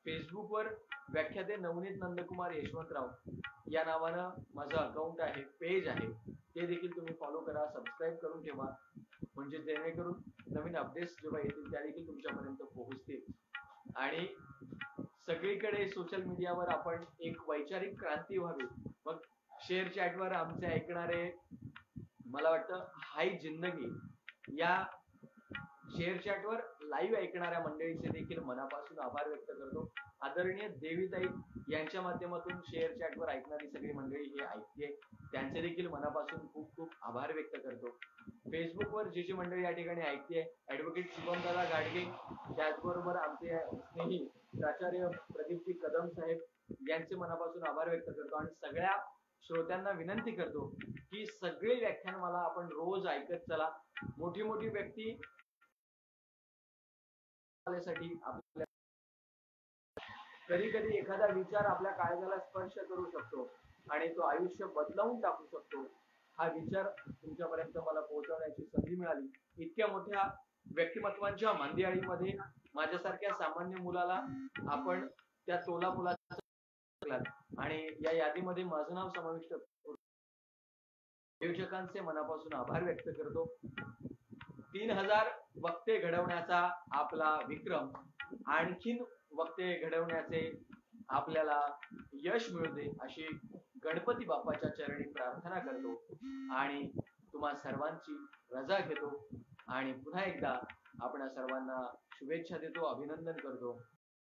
Facebook वर व्याख्याते नवनीत नंदकुमार यशवंतराव या नावानं माझं अकाउंट आहे, पेज आहे, ते देखील तुम्ही फॉलो करा, सबस्क्राईब करून ठेवा, म्हणजे जेणेकरून नवीन अपडेट्स जेव्हा येतील त्या देखील तुमच्यापर्यंत पोहोचतील. आणि सगळीकडे सोशल मीडियावर आपण एक वैचारिक क्रांती व्हावी. मग शेअर चॅटवर आमचे ऐकणारे, मला वाटतं हाय जिंदगी या शेअर चॅटवर लाईव्ह ऐकणाऱ्या मंडळीचे देखील मनापासून आभार व्यक्त करतो. आदरणीय देवीताई यांच्या माध्यमातून शेअर चॅटवर ऐकणारी सगळी मंडळी हे ऐकते, त्यांचे देखील मनापासून खूप खूप आभार व्यक्त करतो. फेसबुकवर जी मंडळी या ठिकाणी ऐकते, ऍडव्होकेट शुभमदादा गाडगे, त्याचबरोबर आमचे स्नेही प्राचार्य प्रदीपजी कदम साहेब यांचे मनापासून आभार व्यक्त करतो. आणि सगळ्या श्रोत्यांना विनंती करतो की सगळे व्याख्यान मला आपण रोज ऐकत चला. मोठी मोठी व्यक्ती आपल्या कधी कधी एखादा विचार आपल्या काळजाला स्पर्श करू शकतो आणि तो आयुष्य बदलवून टाकू शकतो. हा विचार तुमच्यापर्यंत मला पोहोचवण्याची संधी मिळाली. इतक्या मोठ्या व्यक्तिमत्वांच्या मांदियाळीमध्ये माझ्यासारख्या सामान्य मुलाला आपण त्या तोला मुलाचा आणि या यादीमध्ये माझं नाव समाविष्ट आयोजकांचे मनापासून आभार व्यक्त करतो. 3000 वक्ते घडवण्याचा आपला विक्रम आणखीन वक्ते घडवण्याचे आपल्याला यश मिळू दे अशी गणपती बाप्पाच्या चरणी प्रार्थना करतो आणि तुम्हा सर्वांची रजा घेतो आणि पुन्हा एकदा आपण सर्वांना शुभेच्छा देतो, अभिनंदन करतो.